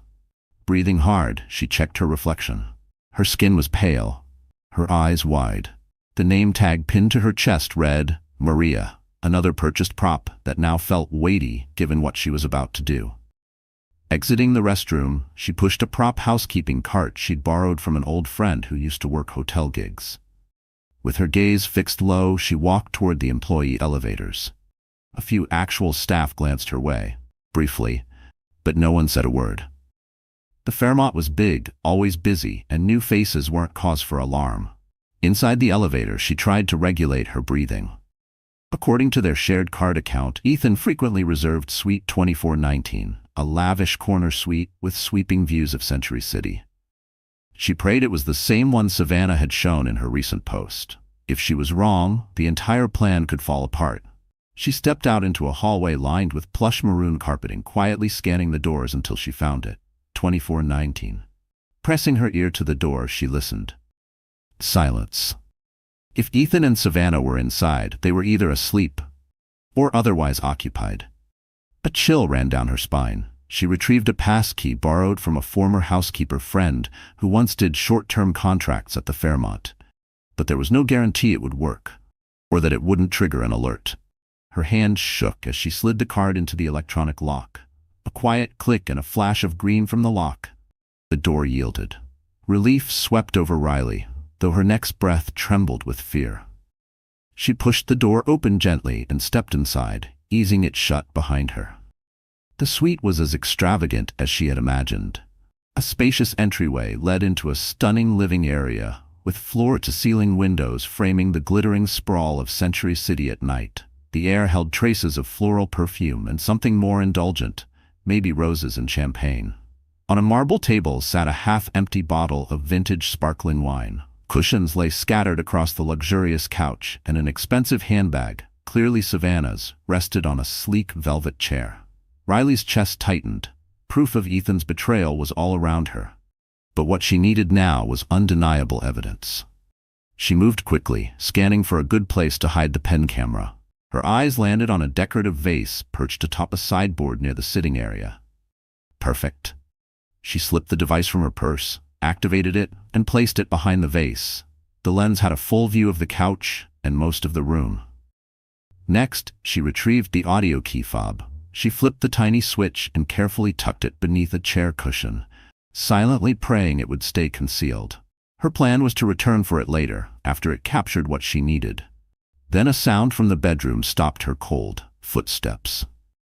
Breathing hard, she checked her reflection. Her skin was pale, her eyes wide. The name tag pinned to her chest read, "Maria," another purchased prop that now felt weighty given what she was about to do. Exiting the restroom, she pushed a prop housekeeping cart she'd borrowed from an old friend who used to work hotel gigs. With her gaze fixed low, she walked toward the employee elevators. A few actual staff glanced her way, briefly, but no one said a word. The Fairmont was big, always busy, and new faces weren't cause for alarm. Inside the elevator, she tried to regulate her breathing. According to their shared card account, Ethan frequently reserved Suite 2419, a lavish corner suite with sweeping views of Century City. She prayed it was the same one Savannah had shown in her recent post. If she was wrong, the entire plan could fall apart. She stepped out into a hallway lined with plush maroon carpeting, quietly scanning the doors until she found it. 2419. Pressing her ear to the door, she listened. Silence. If Ethan and Savannah were inside, they were either asleep or otherwise occupied. A chill ran down her spine. She retrieved a passkey borrowed from a former housekeeper friend who once did short-term contracts at the Fairmont. But there was no guarantee it would work, or that it wouldn't trigger an alert. Her hand shook as she slid the card into the electronic lock. A quiet click and a flash of green from the lock. The door yielded. Relief swept over Riley, though her next breath trembled with fear. She pushed the door open gently and stepped inside, easing it shut behind her. The suite was as extravagant as she had imagined. A spacious entryway led into a stunning living area, with floor-to-ceiling windows framing the glittering sprawl of Century City at night. The air held traces of floral perfume and something more indulgent, maybe roses and champagne. On a marble table sat a half-empty bottle of vintage sparkling wine. Cushions lay scattered across the luxurious couch, and an expensive handbag, clearly Savannah's, rested on a sleek velvet chair. Riley's chest tightened. Proof of Ethan's betrayal was all around her. But what she needed now was undeniable evidence. She moved quickly, scanning for a good place to hide the pen camera. Her eyes landed on a decorative vase perched atop a sideboard near the sitting area. Perfect. She slipped the device from her purse, activated it, and placed it behind the vase. The lens had a full view of the couch and most of the room. Next, she retrieved the audio key fob. She flipped the tiny switch and carefully tucked it beneath a chair cushion, silently praying it would stay concealed. Her plan was to return for it later, after it captured what she needed. Then a sound from the bedroom stopped her cold. Footsteps.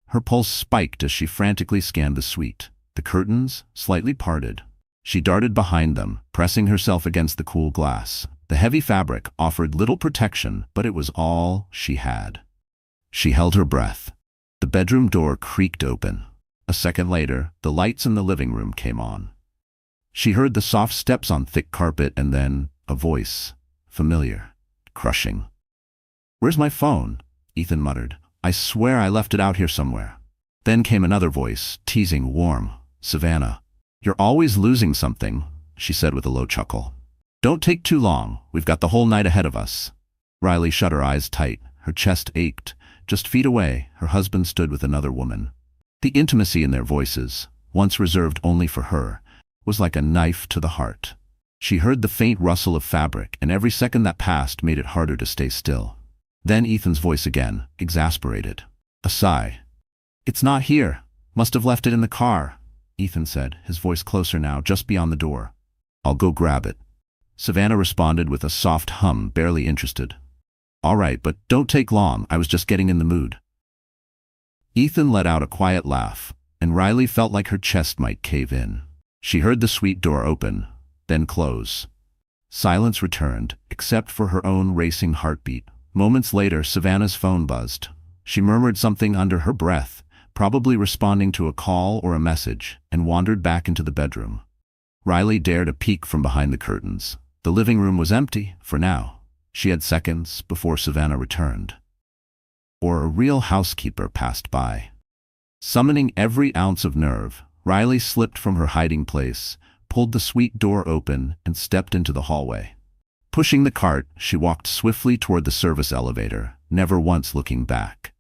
Her pulse spiked as she frantically scanned the suite. The curtains, slightly parted. She darted behind them, pressing herself against the cool glass. The heavy fabric offered little protection, but it was all she had. She held her breath. The bedroom door creaked open. A second later, the lights in the living room came on. She heard the soft steps on thick carpet and then a voice. Familiar. Crushing. "Where's my phone?" Ethan muttered. "I swear I left it out here somewhere." Then came another voice, teasing, warm. "Savannah, you're always losing something," she said with a low chuckle. "Don't take too long. We've got the whole night ahead of us." Riley shut her eyes tight. Her chest ached. Just feet away, her husband stood with another woman. The intimacy in their voices, once reserved only for her, was like a knife to the heart. She heard the faint rustle of fabric, and every second that passed made it harder to stay still. Then Ethan's voice again, exasperated. A sigh. "It's not here. Must have left it in the car," Ethan said, his voice closer now, just beyond the door. "I'll go grab it." Savannah responded with a soft hum, barely interested. "All right, but don't take long. I was just getting in the mood." Ethan let out a quiet laugh, and Riley felt like her chest might cave in. She heard the suite door open, then close. Silence returned, except for her own racing heartbeat. Moments later, Savannah's phone buzzed. She murmured something under her breath, probably responding to a call or a message, and wandered back into the bedroom. Riley dared a peek from behind the curtains. The living room was empty, for now. She had seconds before Savannah returned. Or a real housekeeper passed by. Summoning every ounce of nerve, Riley slipped from her hiding place, pulled the suite door open, and stepped into the hallway. Pushing the cart, she walked swiftly toward the service elevator, never once looking back.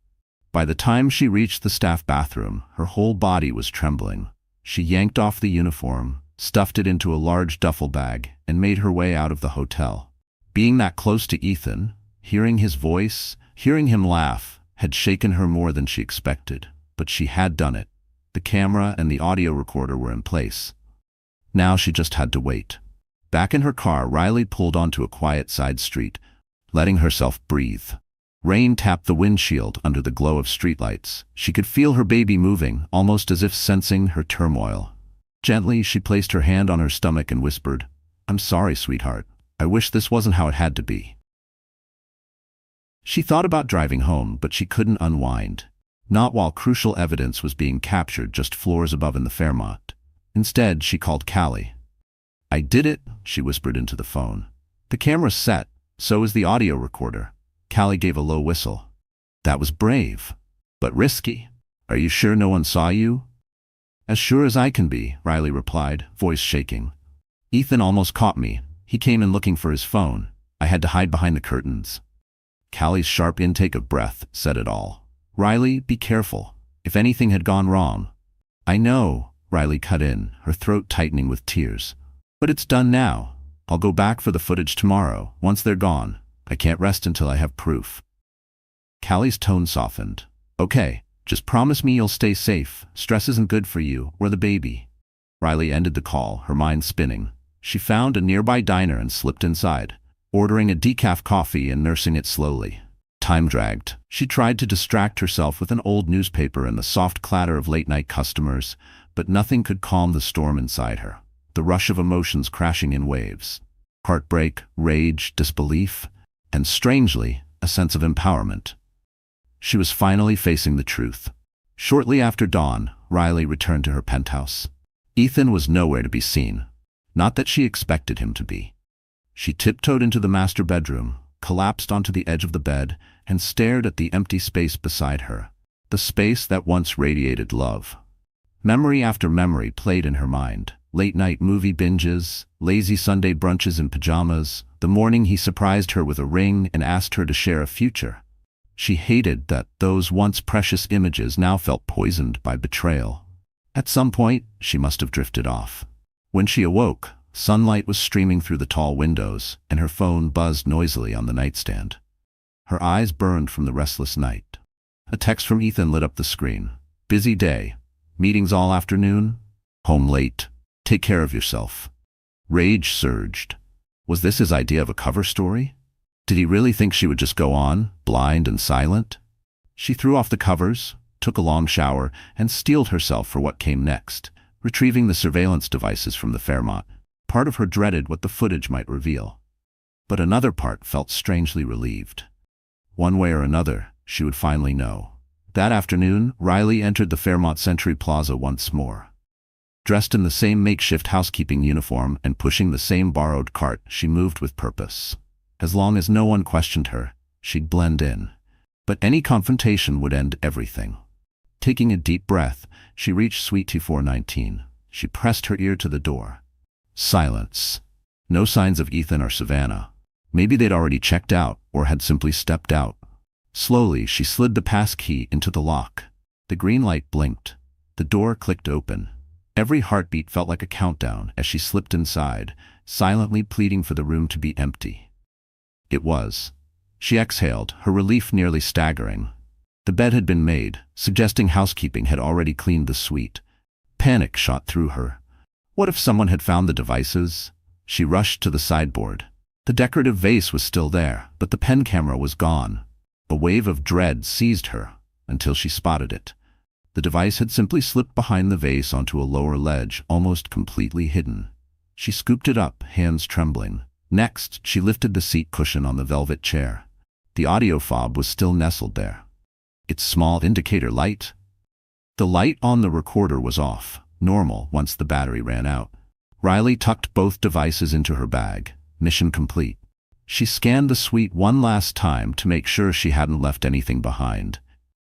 By the time she reached the staff bathroom, her whole body was trembling. She yanked off the uniform, stuffed it into a large duffel bag, and made her way out of the hotel. Being that close to Ethan, hearing his voice, hearing him laugh, had shaken her more than she expected. But she had done it. The camera and the audio recorder were in place. Now she just had to wait. Back in her car, Riley pulled onto a quiet side street, letting herself breathe. Rain tapped the windshield under the glow of streetlights. She could feel her baby moving, almost as if sensing her turmoil. Gently, she placed her hand on her stomach and whispered, "I'm sorry, sweetheart. I wish this wasn't how it had to be." She thought about driving home, but she couldn't unwind. Not while crucial evidence was being captured just floors above in the Fairmont. Instead, she called Callie. "I did it," she whispered into the phone. "The camera's set, so is the audio recorder." Callie gave a low whistle. "That was brave, but risky. Are you sure no one saw you?" "As sure as I can be," Riley replied, voice shaking. "Ethan almost caught me. He came in looking for his phone. I had to hide behind the curtains." Callie's sharp intake of breath said it all. "Riley, be careful. If anything had gone wrong." "I know," Riley cut in, her throat tightening with tears. "But it's done now. I'll go back for the footage tomorrow, once they're gone. I can't rest until I have proof." Callie's tone softened. "Okay, just promise me you'll stay safe. Stress isn't good for you or the baby." Riley ended the call, her mind spinning. She found a nearby diner and slipped inside, ordering a decaf coffee and nursing it slowly. Time dragged. She tried to distract herself with an old newspaper and the soft clatter of late-night customers, but nothing could calm the storm inside her. The rush of emotions crashing in waves. Heartbreak, rage, disbelief, and strangely, a sense of empowerment. She was finally facing the truth. Shortly after dawn, Riley returned to her penthouse. Ethan was nowhere to be seen. Not that she expected him to be. She tiptoed into the master bedroom, collapsed onto the edge of the bed, and stared at the empty space beside her. The space that once radiated love. Memory after memory played in her mind. Late-night movie binges, lazy Sunday brunches in pajamas, the morning he surprised her with a ring and asked her to share a future. She hated that those once precious images now felt poisoned by betrayal. At some point, she must have drifted off. When she awoke, Sunlight was streaming through the tall windows, and her phone buzzed noisily on the nightstand. Her eyes burned from the restless night. A text from Ethan lit up the screen. Busy day. Meetings all afternoon. Home late. Take care of yourself. Rage surged. Was this his idea of a cover story? Did he really think she would just go on, blind and silent? She threw off the covers, took a long shower, and steeled herself for what came next, retrieving the surveillance devices from the Fairmont. Part of her dreaded what the footage might reveal. But another part felt strangely relieved. One way or another, she would finally know. That afternoon, Riley entered the Fairmont Century Plaza once more. Dressed in the same makeshift housekeeping uniform and pushing the same borrowed cart, she moved with purpose. As long as no one questioned her, she'd blend in. But any confrontation would end everything. Taking a deep breath, she reached Suite 2419. She pressed her ear to the door. Silence. No signs of Ethan or Savannah. Maybe they'd already checked out or had simply stepped out. Slowly, she slid the pass key into the lock. The green light blinked. The door clicked open. Every heartbeat felt like a countdown as she slipped inside, silently pleading for the room to be empty. It was. She exhaled, her relief nearly staggering. The bed had been made, suggesting housekeeping had already cleaned the suite. Panic shot through her. What if someone had found the devices? She rushed to the sideboard. The decorative vase was still there, but the pen camera was gone. A wave of dread seized her, until she spotted it. The device had simply slipped behind the vase onto a lower ledge, almost completely hidden. She scooped it up, hands trembling. Next, she lifted the seat cushion on the velvet chair. The audio fob was still nestled there. Its small indicator light. The light on the recorder was off, normal once the battery ran out. Riley tucked both devices into her bag. Mission complete. She scanned the suite one last time to make sure she hadn't left anything behind.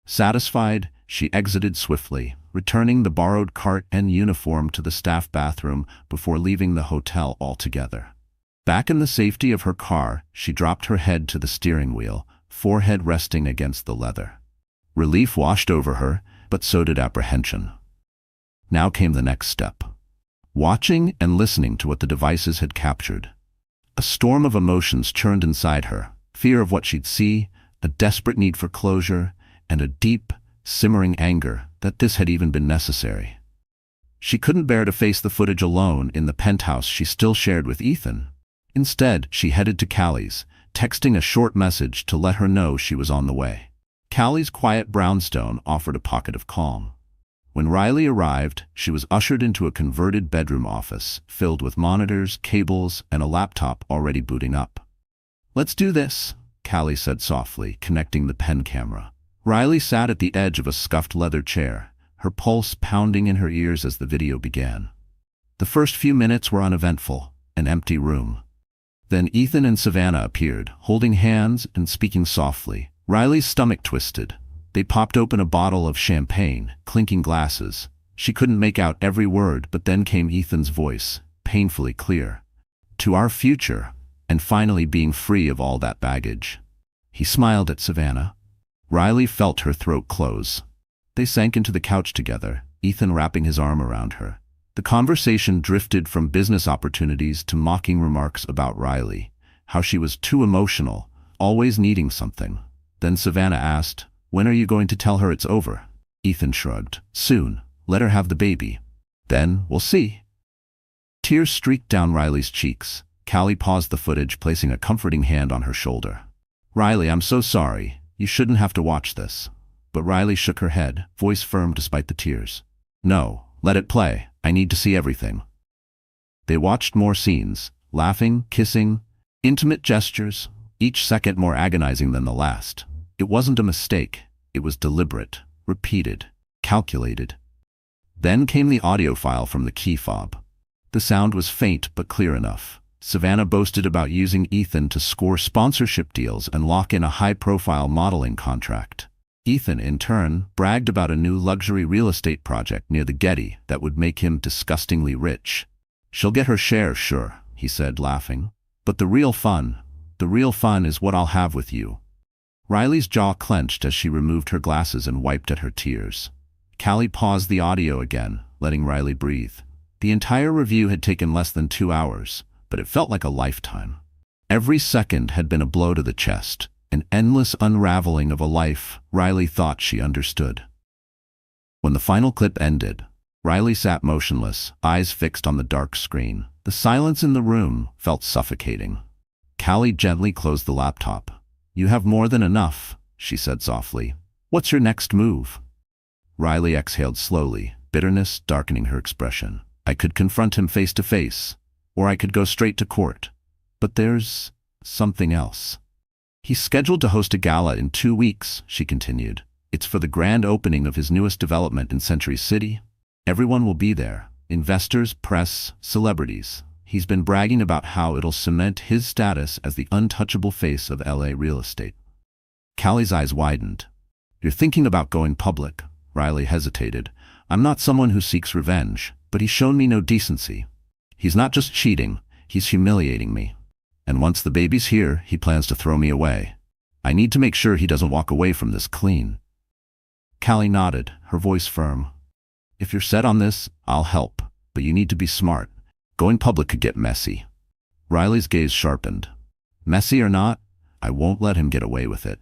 Satisfied, she exited swiftly, returning the borrowed cart and uniform to the staff bathroom before leaving the hotel altogether. Back in the safety of her car, she dropped her head to the steering wheel, forehead resting against the leather. Relief washed over her, but so did apprehension. Now came the next step. Watching and listening to what the devices had captured. A storm of emotions churned inside her, fear of what she'd see, a desperate need for closure, and a deep, simmering anger that this had even been necessary. She couldn't bear to face the footage alone in the penthouse she still shared with Ethan. Instead, she headed to Callie's, texting a short message to let her know she was on the way. Callie's quiet brownstone offered a pocket of calm. When Riley arrived, she was ushered into a converted bedroom office, filled with monitors, cables, and a laptop already booting up. "Let's do this," Callie said softly, connecting the pen camera. Riley sat at the edge of a scuffed leather chair, her pulse pounding in her ears as the video began. The first few minutes were uneventful, an empty room. Then Ethan and Savannah appeared, holding hands and speaking softly. Riley's stomach twisted. They popped open a bottle of champagne, clinking glasses. She couldn't make out every word, but then came Ethan's voice, painfully clear. "To our future, and finally being free of all that baggage." He smiled at Savannah. Riley felt her throat close. They sank into the couch together, Ethan wrapping his arm around her. The conversation drifted from business opportunities to mocking remarks about Riley, how she was too emotional, always needing something. Then Savannah asked, "When are you going to tell her it's over?" Ethan shrugged. "Soon. Let her have the baby. Then we'll see." Tears streaked down Riley's cheeks. Callie paused the footage, placing a comforting hand on her shoulder. "Riley, I'm so sorry. You shouldn't have to watch this." But Riley shook her head, voice firm despite the tears. "No, let it play. I need to see everything." They watched more scenes, laughing, kissing, intimate gestures, each second more agonizing than the last. It wasn't a mistake. It was deliberate, repeated, calculated. Then came the audio file from the key fob. The sound was faint but clear enough. Savannah boasted about using Ethan to score sponsorship deals and lock in a high-profile modeling contract. Ethan, in turn, bragged about a new luxury real estate project near the Getty that would make him disgustingly rich. "She'll get her share, sure," he said, laughing. "But the real fun is what I'll have with you." Riley's jaw clenched as she removed her glasses and wiped at her tears. Callie paused the audio again, letting Riley breathe. The entire review had taken less than 2 hours, but it felt like a lifetime. Every second had been a blow to the chest, an endless unraveling of a life Riley thought she understood. When the final clip ended, Riley sat motionless, eyes fixed on the dark screen. The silence in the room felt suffocating. Callie gently closed the laptop. "You have more than enough," she said softly. "What's your next move?" Riley exhaled slowly, bitterness darkening her expression. "I could confront him face to face, or I could go straight to court. But there's something else." "He's scheduled to host a gala in 2 weeks," she continued. "It's for the grand opening of his newest development in Century City. Everyone will be there. Investors, press, celebrities. He's been bragging about how it'll cement his status as the untouchable face of LA real estate." Callie's eyes widened. "You're thinking about going public?" Riley hesitated. "I'm not someone who seeks revenge, but he's shown me no decency. He's not just cheating, he's humiliating me. And once the baby's here, he plans to throw me away. I need to make sure he doesn't walk away from this clean." Callie nodded, her voice firm. "If you're set on this, I'll help, but you need to be smart. Going public could get messy." Riley's gaze sharpened. "Messy or not, I won't let him get away with it."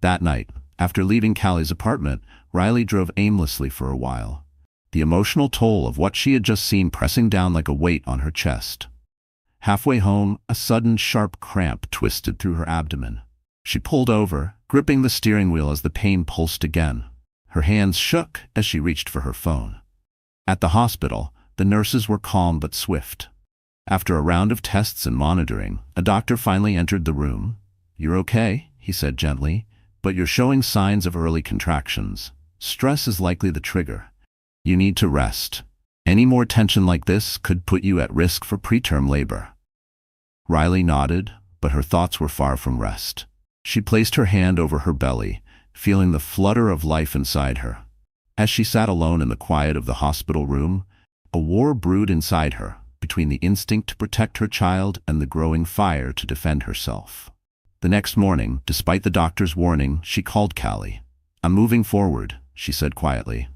That night, after leaving Callie's apartment, Riley drove aimlessly for a while. The emotional toll of what she had just seen pressing down like a weight on her chest. Halfway home, a sudden sharp cramp twisted through her abdomen. She pulled over, gripping the steering wheel as the pain pulsed again. Her hands shook as she reached for her phone. At the hospital, the nurses were calm but swift. After a round of tests and monitoring, a doctor finally entered the room. "You're okay," he said gently, "but you're showing signs of early contractions. Stress is likely the trigger. You need to rest. Any more tension like this could put you at risk for preterm labor." Riley nodded, but her thoughts were far from rest. She placed her hand over her belly, feeling the flutter of life inside her. As she sat alone in the quiet of the hospital room, a war brewed inside her, between the instinct to protect her child and the growing fire to defend herself. The next morning, despite the doctor's warning, she called Callie. "I'm moving forward," she said quietly.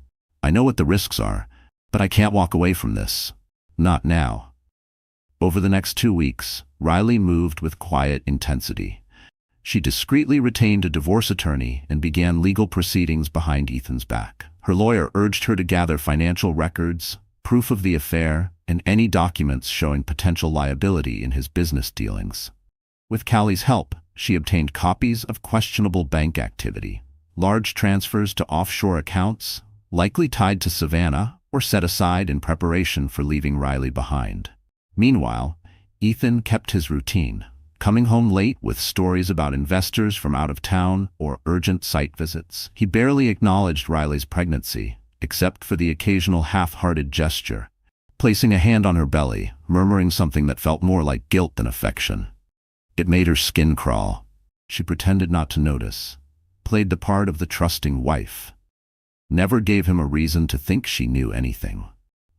"I know what the risks are, but I can't walk away from this. Not now." Over the next 2 weeks, Riley moved with quiet intensity. She discreetly retained a divorce attorney and began legal proceedings behind Ethan's back. Her lawyer urged her to gather financial records, proof of the affair, and any documents showing potential liability in his business dealings. With Callie's help, she obtained copies of questionable bank activity, large transfers to offshore accounts, likely tied to Savannah or set aside in preparation for leaving Riley behind. Meanwhile, Ethan kept his routine, coming home late with stories about investors from out of town or urgent site visits. He barely acknowledged Riley's pregnancy, except for the occasional half-hearted gesture, placing a hand on her belly, murmuring something that felt more like guilt than affection. It made her skin crawl. She pretended not to notice, played the part of the trusting wife, never gave him a reason to think she knew anything.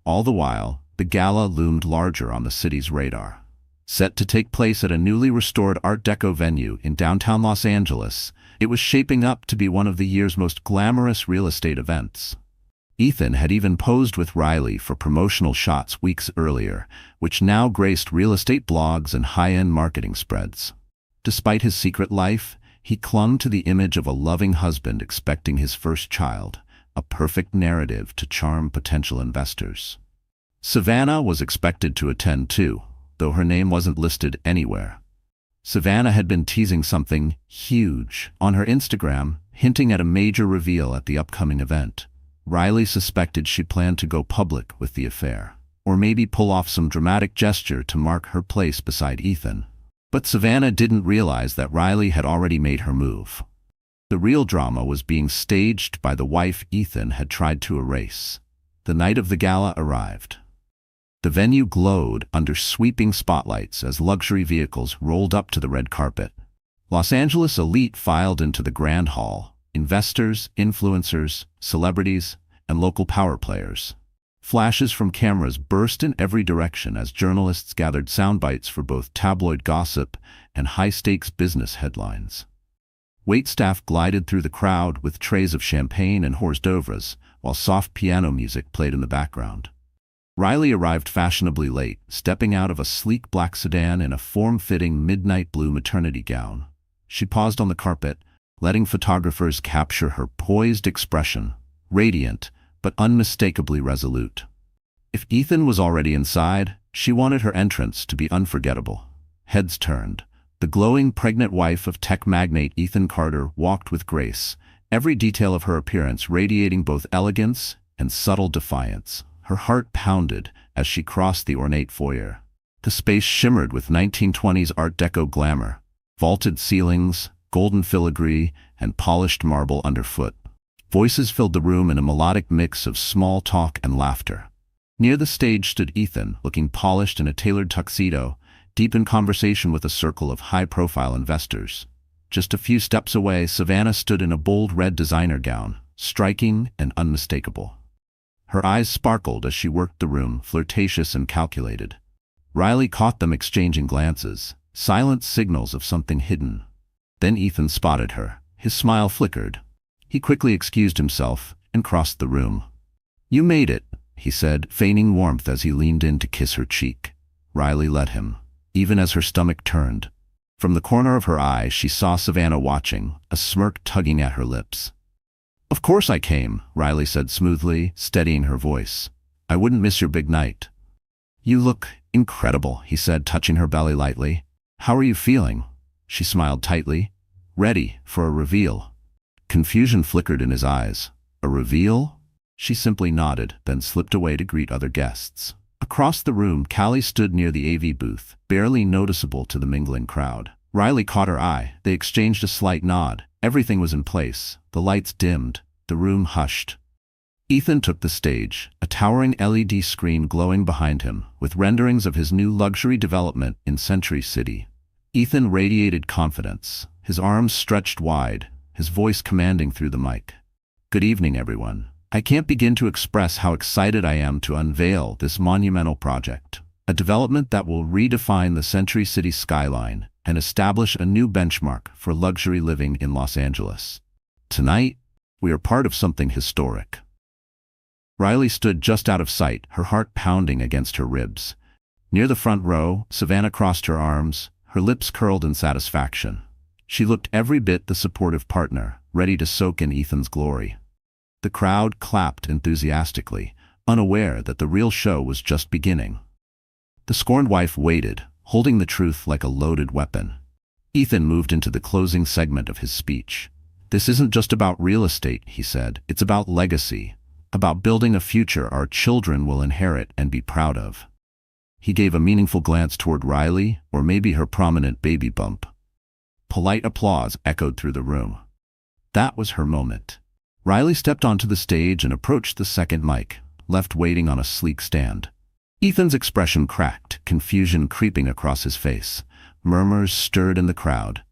All the while, the gala loomed larger on the city's radar. Set to take place at a newly restored Art Deco venue in downtown Los Angeles, it was shaping up to be one of the year's most glamorous real estate events. Ethan had even posed with Riley for promotional shots weeks earlier, which now graced real estate blogs and high-end marketing spreads. Despite his secret life, he clung to the image of a loving husband expecting his first child, a perfect narrative to charm potential investors. Savannah was expected to attend too, though her name wasn't listed anywhere. Savannah had been teasing something huge on her Instagram, hinting at a major reveal at the upcoming event. Riley suspected she planned to go public with the affair, or maybe pull off some dramatic gesture to mark her place beside Ethan. But Savannah didn't realize that Riley had already made her move. The real drama was being staged by the wife Ethan had tried to erase. The night of the gala arrived. The venue glowed under sweeping spotlights as luxury vehicles rolled up to the red carpet. Los Angeles elite filed into the grand hall. Investors, influencers, celebrities, and local power players. Flashes from cameras burst in every direction as journalists gathered sound bites for both tabloid gossip and high-stakes business headlines. Waitstaff glided through the crowd with trays of champagne and hors d'oeuvres, while soft piano music played in the background. Riley arrived fashionably late, stepping out of a sleek black sedan in a form-fitting midnight blue maternity gown. She paused on the carpet, letting photographers capture her poised expression, radiant but unmistakably resolute. If Ethan was already inside, she wanted her entrance to be unforgettable. Heads turned. The glowing pregnant wife of tech magnate Ethan Carter walked with grace, every detail of her appearance radiating both elegance and subtle defiance. Her heart pounded as she crossed the ornate foyer. The space shimmered with 1920s Art Deco glamour, vaulted ceilings, golden filigree, and polished marble underfoot. Voices filled the room in a melodic mix of small talk and laughter. Near the stage stood Ethan, looking polished in a tailored tuxedo, deep in conversation with a circle of high-profile investors. Just a few steps away, Savannah stood in a bold red designer gown, striking and unmistakable. Her eyes sparkled as she worked the room, flirtatious and calculated. Riley caught them exchanging glances, silent signals of something hidden. Then Ethan spotted her. His smile flickered. He quickly excused himself and crossed the room. "You made it," he said, feigning warmth as he leaned in to kiss her cheek. Riley let him, even as her stomach turned. From the corner of her eye, she saw Savannah watching, a smirk tugging at her lips. "Of course I came," Riley said smoothly, steadying her voice. "I wouldn't miss your big night." "You look incredible," he said, touching her belly lightly. "How are you feeling?" She smiled tightly. "Ready for a reveal." Confusion flickered in his eyes. "A reveal?" She simply nodded, then slipped away to greet other guests. Across the room, Callie stood near the AV booth, barely noticeable to the mingling crowd. Riley caught her eye. They exchanged a slight nod. Everything was in place. The lights dimmed. The room hushed. Ethan took the stage, a towering LED screen glowing behind him, with renderings of his new luxury development in Century City. Ethan radiated confidence, his arms stretched wide, his voice commanding through the mic. "Good evening, everyone. I can't begin to express how excited I am to unveil this monumental project, a development that will redefine the Century City skyline and establish a new benchmark for luxury living in Los Angeles. Tonight, we are part of something historic." Riley stood just out of sight, her heart pounding against her ribs. Near the front row, Savannah crossed her arms, her lips curled in satisfaction. She looked every bit the supportive partner, ready to soak in Ethan's glory. The crowd clapped enthusiastically, unaware that the real show was just beginning. The scorned wife waited, holding the truth like a loaded weapon. Ethan moved into the closing segment of his speech. "This isn't just about real estate," he said. "It's about legacy, about building a future our children will inherit and be proud of." He gave a meaningful glance toward Riley, or maybe her prominent baby bump. Polite applause echoed through the room. That was her moment. Riley stepped onto the stage and approached the second mic, left waiting on a sleek stand. Ethan's expression cracked, confusion creeping across his face. Murmurs stirred in the crowd.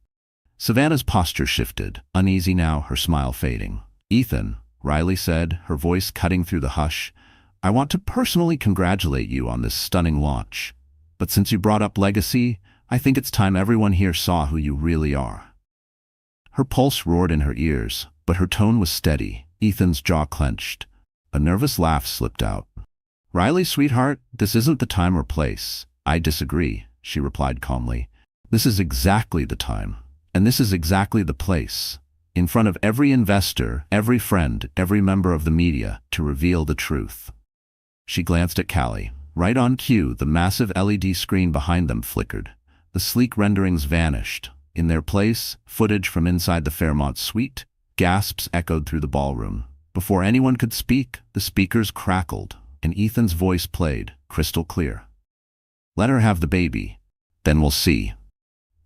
Savannah's posture shifted, uneasy now, her smile fading. "Ethan," Riley said, her voice cutting through the hush, "I want to personally congratulate you on this stunning launch. But since you brought up legacy, I think it's time everyone here saw who you really are." Her pulse roared in her ears, but her tone was steady. Ethan's jaw clenched. A nervous laugh slipped out. "Riley, sweetheart, this isn't the time or place." "I disagree," she replied calmly. "This is exactly the time, and this is exactly the place. In front of every investor, every friend, every member of the media, to reveal the truth." She glanced at Callie. Right on cue, the massive LED screen behind them flickered. The sleek renderings vanished. In their place, footage from inside the Fairmont suite. Gasps echoed through the ballroom. Before anyone could speak, the speakers crackled, and Ethan's voice played, crystal clear. "Let her have the baby. Then we'll see."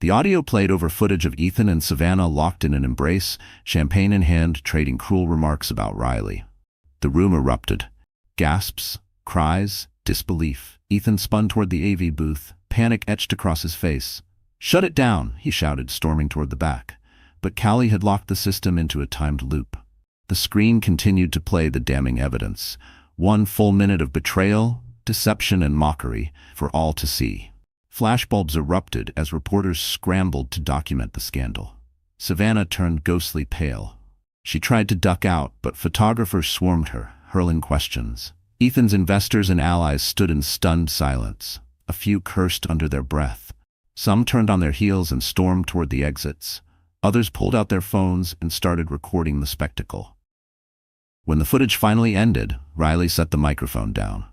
The audio played over footage of Ethan and Savannah locked in an embrace, champagne in hand, trading cruel remarks about Riley. The room erupted. Gasps, cries, disbelief. Ethan spun toward the AV booth, panic etched across his face. "Shut it down," he shouted, storming toward the back. But Callie had locked the system into a timed loop. The screen continued to play the damning evidence. 1 full minute of betrayal, deception, and mockery for all to see. Flashbulbs erupted as reporters scrambled to document the scandal. Savannah turned ghostly pale. She tried to duck out, but photographers swarmed her, hurling questions. Ethan's investors and allies stood in stunned silence. A few cursed under their breath. Some turned on their heels and stormed toward the exits. Others pulled out their phones and started recording the spectacle. When the footage finally ended, Riley set the microphone down.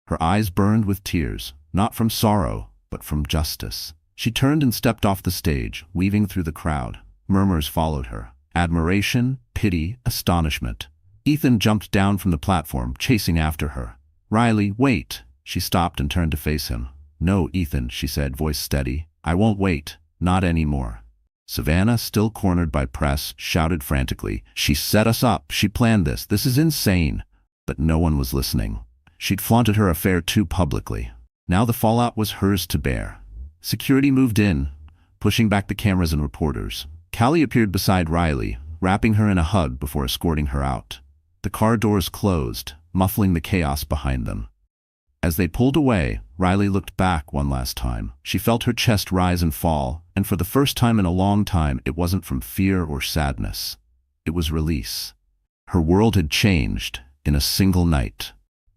Her eyes burned with tears, not from sorrow, but from justice. She turned and stepped off the stage, weaving through the crowd. Murmurs followed her. Admiration, pity, astonishment. Ethan jumped down from the platform, chasing after her. "Riley, wait!" She stopped and turned to face him. "No, Ethan," she said, voice steady. "I won't wait. Not anymore." Savannah, still cornered by press, shouted frantically, "She set us up. She planned this. This is insane." But no one was listening. She'd flaunted her affair too publicly. Now the fallout was hers to bear. Security moved in, pushing back the cameras and reporters. Callie appeared beside Riley, wrapping her in a hug before escorting her out. The car doors closed, muffling the chaos behind them. As they pulled away, Riley looked back one last time. She felt her chest rise and fall, and for the first time in a long time, it wasn't from fear or sadness. It was release. Her world had changed in a single night.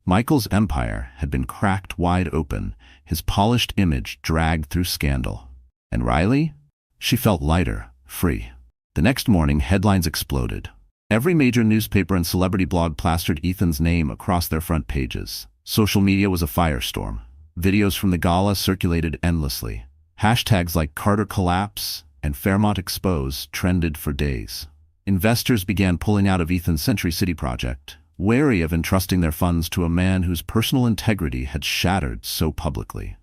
Michael's empire had been cracked wide open, his polished image dragged through scandal. And Riley? She felt lighter, free. The next morning, headlines exploded. Every major newspaper and celebrity blog plastered Ethan's name across their front pages. Social media was a firestorm. Videos from the gala circulated endlessly. Hashtags like Carter Collapse and Fairmont Expose trended for days. Investors began pulling out of Ethan's Century City project, wary of entrusting their funds to a man whose personal integrity had shattered so publicly.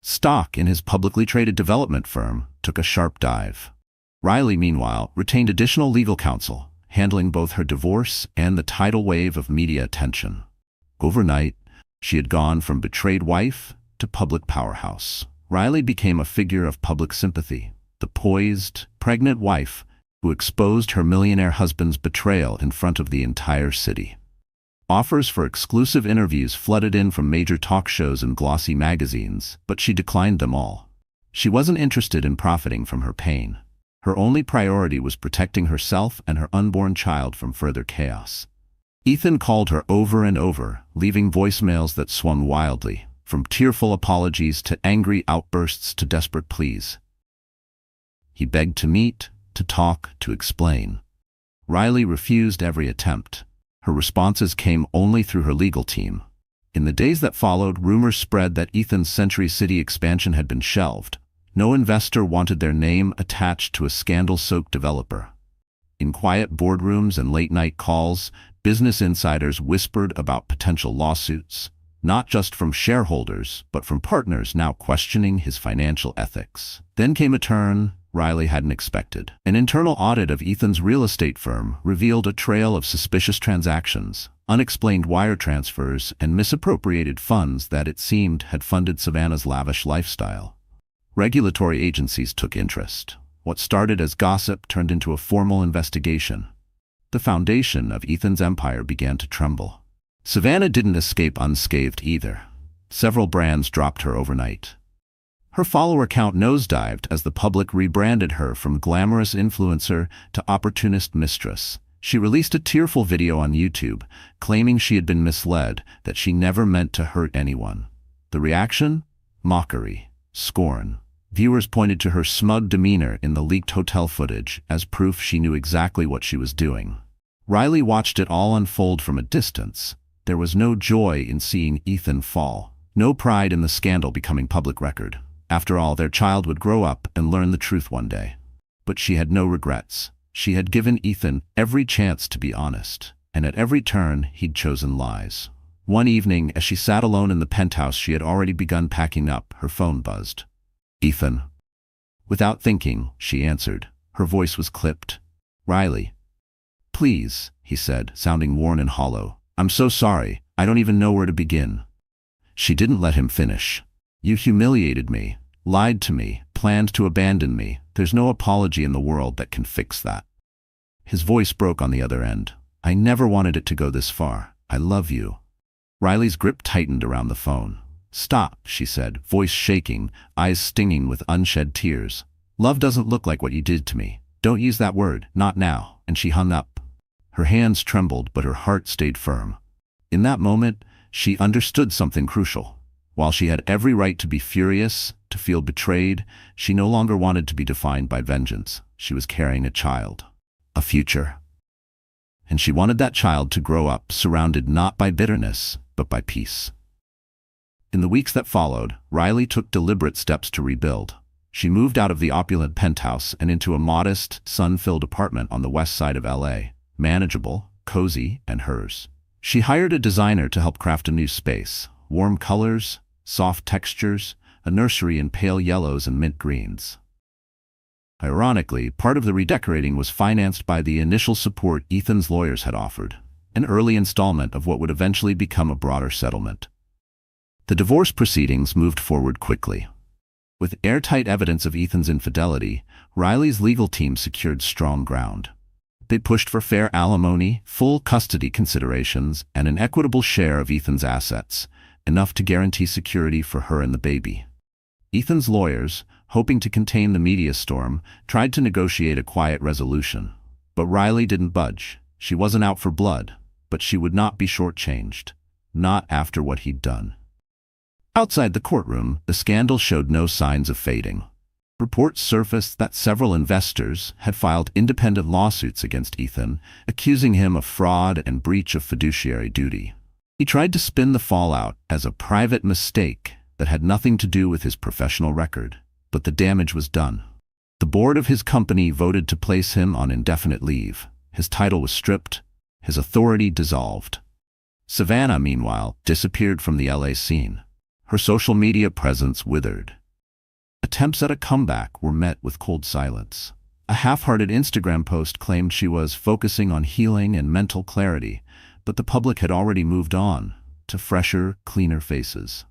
Stock in his publicly traded development firm took a sharp dive. Riley, meanwhile, retained additional legal counsel, handling both her divorce and the tidal wave of media attention. Overnight, she had gone from betrayed wife to public powerhouse. Riley became a figure of public sympathy, the poised, pregnant wife who exposed her millionaire husband's betrayal in front of the entire city. Offers for exclusive interviews flooded in from major talk shows and glossy magazines, but she declined them all. She wasn't interested in profiting from her pain. Her only priority was protecting herself and her unborn child from further chaos. Ethan called her over and over, leaving voicemails that swung wildly, from tearful apologies to angry outbursts to desperate pleas. He begged to meet, to talk, to explain. Riley refused every attempt. Her responses came only through her legal team. In the days that followed, rumors spread that Ethan's Century City expansion had been shelved. No investor wanted their name attached to a scandal-soaked developer. In quiet boardrooms and late-night calls, business insiders whispered about potential lawsuits, not just from shareholders, but from partners now questioning his financial ethics. Then came a turn Riley hadn't expected. An internal audit of Ethan's real estate firm revealed a trail of suspicious transactions, unexplained wire transfers, and misappropriated funds that it seemed had funded Savannah's lavish lifestyle. Regulatory agencies took interest. What started as gossip turned into a formal investigation. The foundation of Ethan's empire began to tremble. Savannah didn't escape unscathed either. Several brands dropped her overnight. Her follower count nosedived as the public rebranded her from glamorous influencer to opportunist mistress. She released a tearful video on YouTube, claiming she had been misled, that she never meant to hurt anyone. The reaction? Mockery, scorn. Viewers pointed to her smug demeanor in the leaked hotel footage as proof she knew exactly what she was doing. Riley watched it all unfold from a distance. There was no joy in seeing Ethan fall, no pride in the scandal becoming public record. After all, their child would grow up and learn the truth one day. But she had no regrets. She had given Ethan every chance to be honest, and at every turn he'd chosen lies. One evening, as she sat alone in the penthouse she had already begun packing up, her phone buzzed. "Ethan." Without thinking, she answered. Her voice was clipped. "Riley." "Please," he said, sounding worn and hollow. "I'm so sorry. I don't even know where to begin." She didn't let him finish. "You humiliated me, lied to me, planned to abandon me. There's no apology in the world that can fix that." His voice broke on the other end. "I never wanted it to go this far. I love you." Riley's grip tightened around the phone. "Stop," she said, voice shaking, eyes stinging with unshed tears. "Love doesn't look like what you did to me. Don't use that word, not now." And she hung up. Her hands trembled, but her heart stayed firm. In that moment, She understood something crucial. While she had every right to be furious, to feel betrayed, she no longer wanted to be defined by vengeance. She was carrying a child, a future. And she wanted that child to grow up surrounded not by bitterness, but by peace. In the weeks that followed, Riley took deliberate steps to rebuild. She moved out of the opulent penthouse and into a modest, sun-filled apartment on the west side of LA, manageable, cozy, and hers. She hired a designer to help craft a new space: warm colors, soft textures, a nursery in pale yellows and mint greens. Ironically, part of the redecorating was financed by the initial support Ethan's lawyers had offered, an early installment of what would eventually become a broader settlement. The divorce proceedings moved forward quickly. With airtight evidence of Ethan's infidelity, Riley's legal team secured strong ground. They pushed for fair alimony, full custody considerations, and an equitable share of Ethan's assets, enough to guarantee security for her and the baby. Ethan's lawyers, hoping to contain the media storm, tried to negotiate a quiet resolution. But Riley didn't budge. She wasn't out for blood, but she would not be shortchanged. Not after what he'd done. Outside the courtroom, the scandal showed no signs of fading. Reports surfaced that several investors had filed independent lawsuits against Ethan, accusing him of fraud and breach of fiduciary duty. He tried to spin the fallout as a private mistake that had nothing to do with his professional record, but the damage was done. The board of his company voted to place him on indefinite leave. His title was stripped, his authority dissolved. Savannah, meanwhile, disappeared from the LA scene. Her social media presence withered. Attempts at a comeback were met with cold silence. A half-hearted Instagram post claimed she was focusing on healing and mental clarity, but the public had already moved on to fresher, cleaner faces.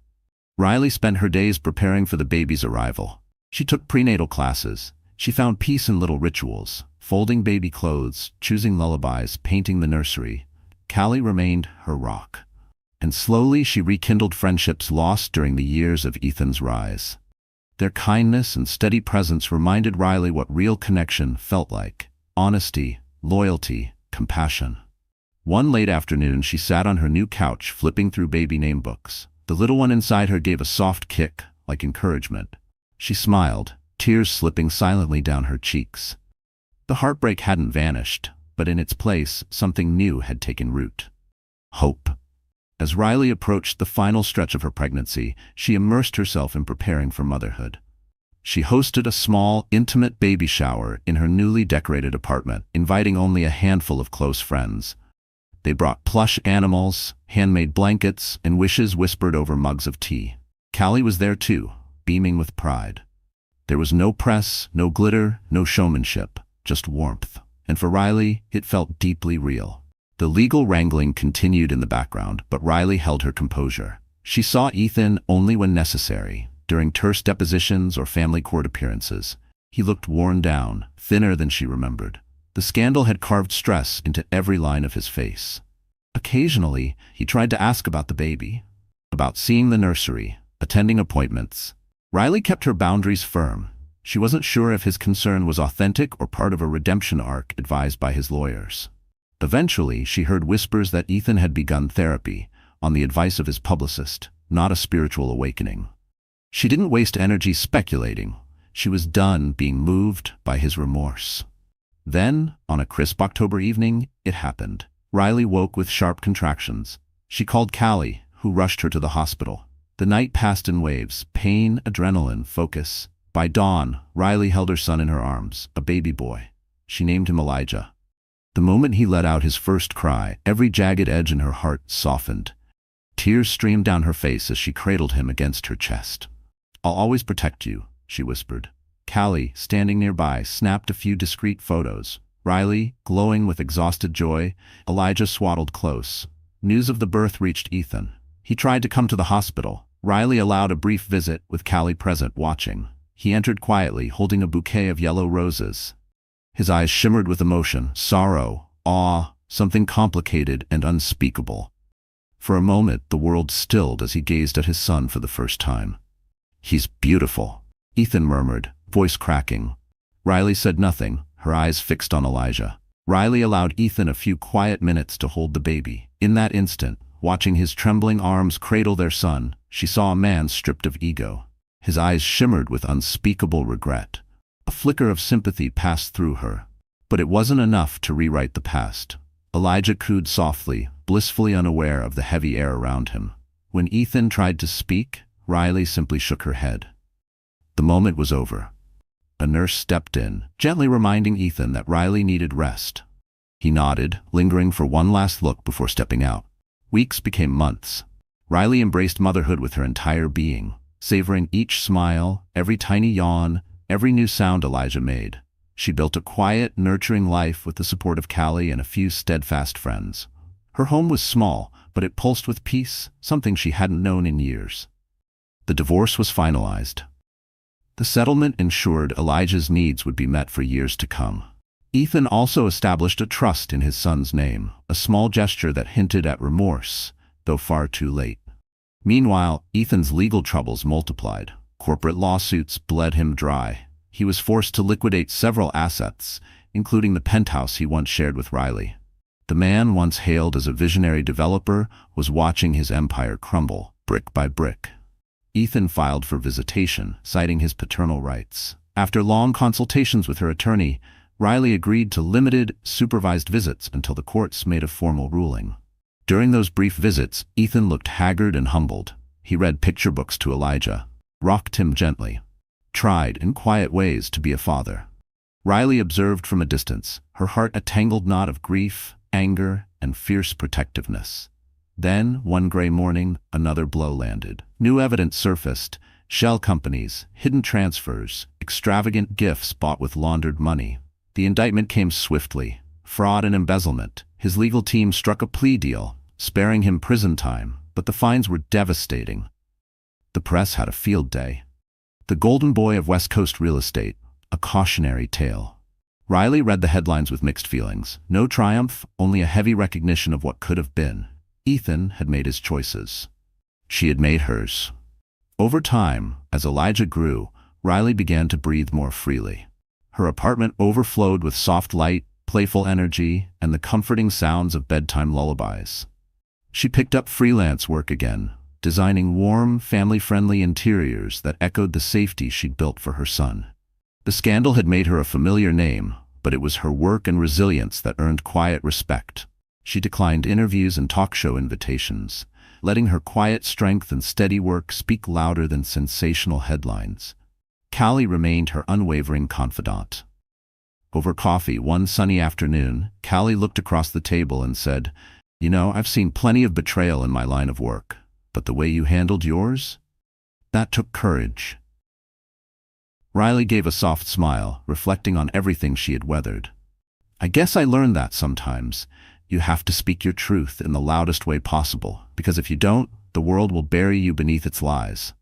Riley spent her days preparing for the baby's arrival. She took prenatal classes. She found peace in little rituals, folding baby clothes, choosing lullabies, painting the nursery. Callie remained her rock. And slowly she rekindled friendships lost during the years of Ethan's rise. Their kindness and steady presence reminded Riley what real connection felt like: honesty, loyalty, compassion. One late afternoon, she sat on her new couch flipping through baby name books. The little one inside her gave a soft kick, like encouragement. She smiled, tears slipping silently down her cheeks. The heartbreak hadn't vanished, but in its place, something new had taken root. Hope. As Riley approached the final stretch of her pregnancy, she immersed herself in preparing for motherhood. She hosted a small, intimate baby shower in her newly decorated apartment, inviting only a handful of close friends. They brought plush animals, handmade blankets, and wishes whispered over mugs of tea. Callie was there too, beaming with pride. There was no press, no glitter, no showmanship, just warmth. And for Riley, it felt deeply real. The legal wrangling continued in the background, but Riley held her composure. She saw Ethan only when necessary, during terse depositions or family court appearances. He looked worn down, thinner than she remembered. The scandal had carved stress into every line of his face. Occasionally, he tried to ask about the baby, about seeing the nursery, attending appointments. Riley kept her boundaries firm. She wasn't sure if his concern was authentic or part of a redemption arc advised by his lawyers. Eventually, she heard whispers that Ethan had begun therapy, on the advice of his publicist, not a spiritual awakening. She didn't waste energy speculating. She was done being moved by his remorse. Then, on a crisp October evening, it happened. Riley woke with sharp contractions. She called Callie, who rushed her to the hospital. The night passed in waves: pain, adrenaline, focus. By dawn, Riley held her son in her arms, a baby boy. She named him Elijah. The moment he let out his first cry, every jagged edge in her heart softened. Tears streamed down her face as she cradled him against her chest. "I'll always protect you," she whispered. Callie, standing nearby, snapped a few discreet photos. Riley, glowing with exhausted joy, Elijah swaddled close. News of the birth reached Ethan. He tried to come to the hospital. Riley allowed a brief visit, with Callie present, watching. He entered quietly, holding a bouquet of yellow roses. His eyes shimmered with emotion, sorrow, awe, something complicated and unspeakable. For a moment, the world stilled as he gazed at his son for the first time. "He's beautiful," Ethan murmured, voice cracking. Riley said nothing, her eyes fixed on Elijah. Riley allowed Ethan a few quiet minutes to hold the baby. In that instant, Watching his trembling arms cradle their son, she saw a man stripped of ego. His eyes shimmered with unspeakable regret. A flicker of sympathy passed through her. But it wasn't enough to rewrite the past. Elijah cooed softly, blissfully unaware of the heavy air around him. When Ethan tried to speak, Riley simply shook her head. The moment was over. A nurse stepped in, gently reminding Ethan that Riley needed rest. He nodded, lingering for one last look before stepping out. Weeks became months. Riley embraced motherhood with her entire being, savoring each smile, every tiny yawn, every new sound Elijah made. She built a quiet, nurturing life with the support of Callie and a few steadfast friends. Her home was small, but it pulsed with peace, something she hadn't known in years. The divorce was finalized. The settlement ensured Elijah's needs would be met for years to come. Ethan also established a trust in his son's name, a small gesture that hinted at remorse, though far too late. Meanwhile, Ethan's legal troubles multiplied. Corporate lawsuits bled him dry. He was forced to liquidate several assets, including the penthouse he once shared with Riley. The man, once hailed as a visionary developer, was watching his empire crumble, brick by brick. Ethan filed for visitation, citing his paternal rights. After long consultations with her attorney, Riley agreed to limited, supervised visits until the courts made a formal ruling. During those brief visits, Ethan looked haggard and humbled. He read picture books to Elijah, rocked him gently, tried in quiet ways to be a father. Riley observed from a distance, her heart a tangled knot of grief, anger, and fierce protectiveness. Then, one gray morning, another blow landed. New evidence surfaced: shell companies, hidden transfers, extravagant gifts bought with laundered money. The indictment came swiftly: fraud and embezzlement. His legal team struck a plea deal, sparing him prison time, but the fines were devastating. The press had a field day. The golden boy of West Coast real estate, a cautionary tale. Riley read the headlines with mixed feelings. No triumph, only a heavy recognition of what could have been. Ethan had made his choices. She had made hers. Over time, as Elijah grew, Riley began to breathe more freely. Her apartment overflowed with soft light, playful energy, and the comforting sounds of bedtime lullabies. She picked up freelance work again, designing warm, family-friendly interiors that echoed the safety she'd built for her son. The scandal had made her a familiar name, but it was her work and resilience that earned quiet respect. She declined interviews and talk show invitations, letting her quiet strength and steady work speak louder than sensational headlines. Callie remained her unwavering confidant. Over coffee one sunny afternoon, Callie looked across the table and said, "You know, I've seen plenty of betrayal in my line of work, but the way you handled yours? That took courage." Riley gave a soft smile, reflecting on everything she had weathered. "I guess I learned that sometimes. You have to speak your truth in the loudest way possible, because if you don't, the world will bury you beneath its lies."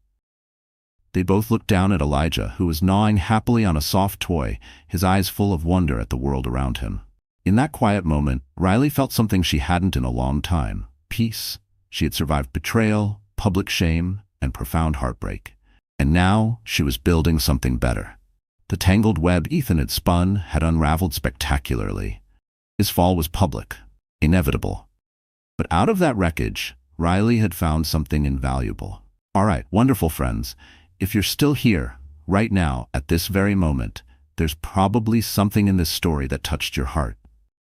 They both looked down at Elijah, who was gnawing happily on a soft toy, his eyes full of wonder at the world around him. In that quiet moment, Riley felt something she hadn't in a long time: peace. She had survived betrayal, public shame, and profound heartbreak. And now, she was building something better. The tangled web Ethan had spun had unraveled spectacularly. His fall was public, inevitable. But out of that wreckage, Riley had found something invaluable. All right, wonderful friends, if you're still here, right now, at this very moment, there's probably something in this story that touched your heart.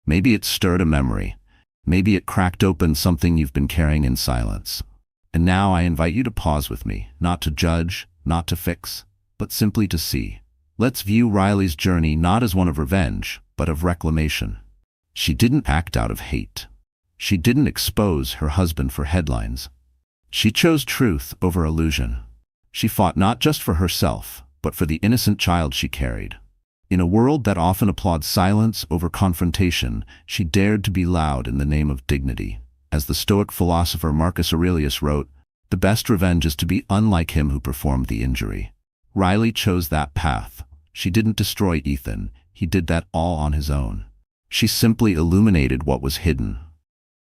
Maybe it stirred a memory. Maybe it cracked open something you've been carrying in silence. And now I invite you to pause with me, not to judge, not to fix, but simply to see. Let's view Riley's journey not as one of revenge, but of reclamation. She didn't act out of hate. She didn't expose her husband for headlines. She chose truth over illusion. She fought not just for herself, but for the innocent child she carried. In a world that often applauds silence over confrontation, she dared to be loud in the name of dignity. As the Stoic philosopher Marcus Aurelius wrote, "The best revenge is to be unlike him who performed the injury." Riley chose that path. She didn't destroy Ethan. He did that all on his own. She simply illuminated what was hidden.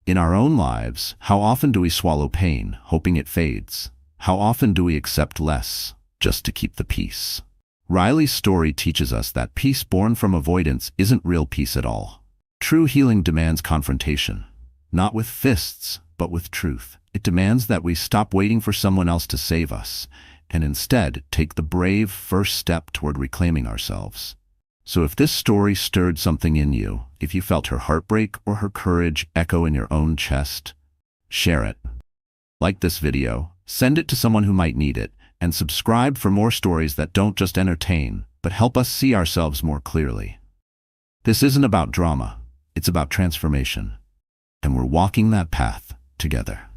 In our own lives, how often do we swallow pain, hoping it fades? How often do we accept less, just to keep the peace? Riley's story teaches us that peace born from avoidance isn't real peace at all. True healing demands confrontation, not with fists, but with truth. It demands that we stop waiting for someone else to save us, and instead take the brave first step toward reclaiming ourselves. So if this story stirred something in you, if you felt her heartbreak or her courage echo in your own chest, share it. Like this video, send it to someone who might need it, and subscribe for more stories that don't just entertain, but help us see ourselves more clearly. This isn't about drama, it's about transformation. And we're walking that path together.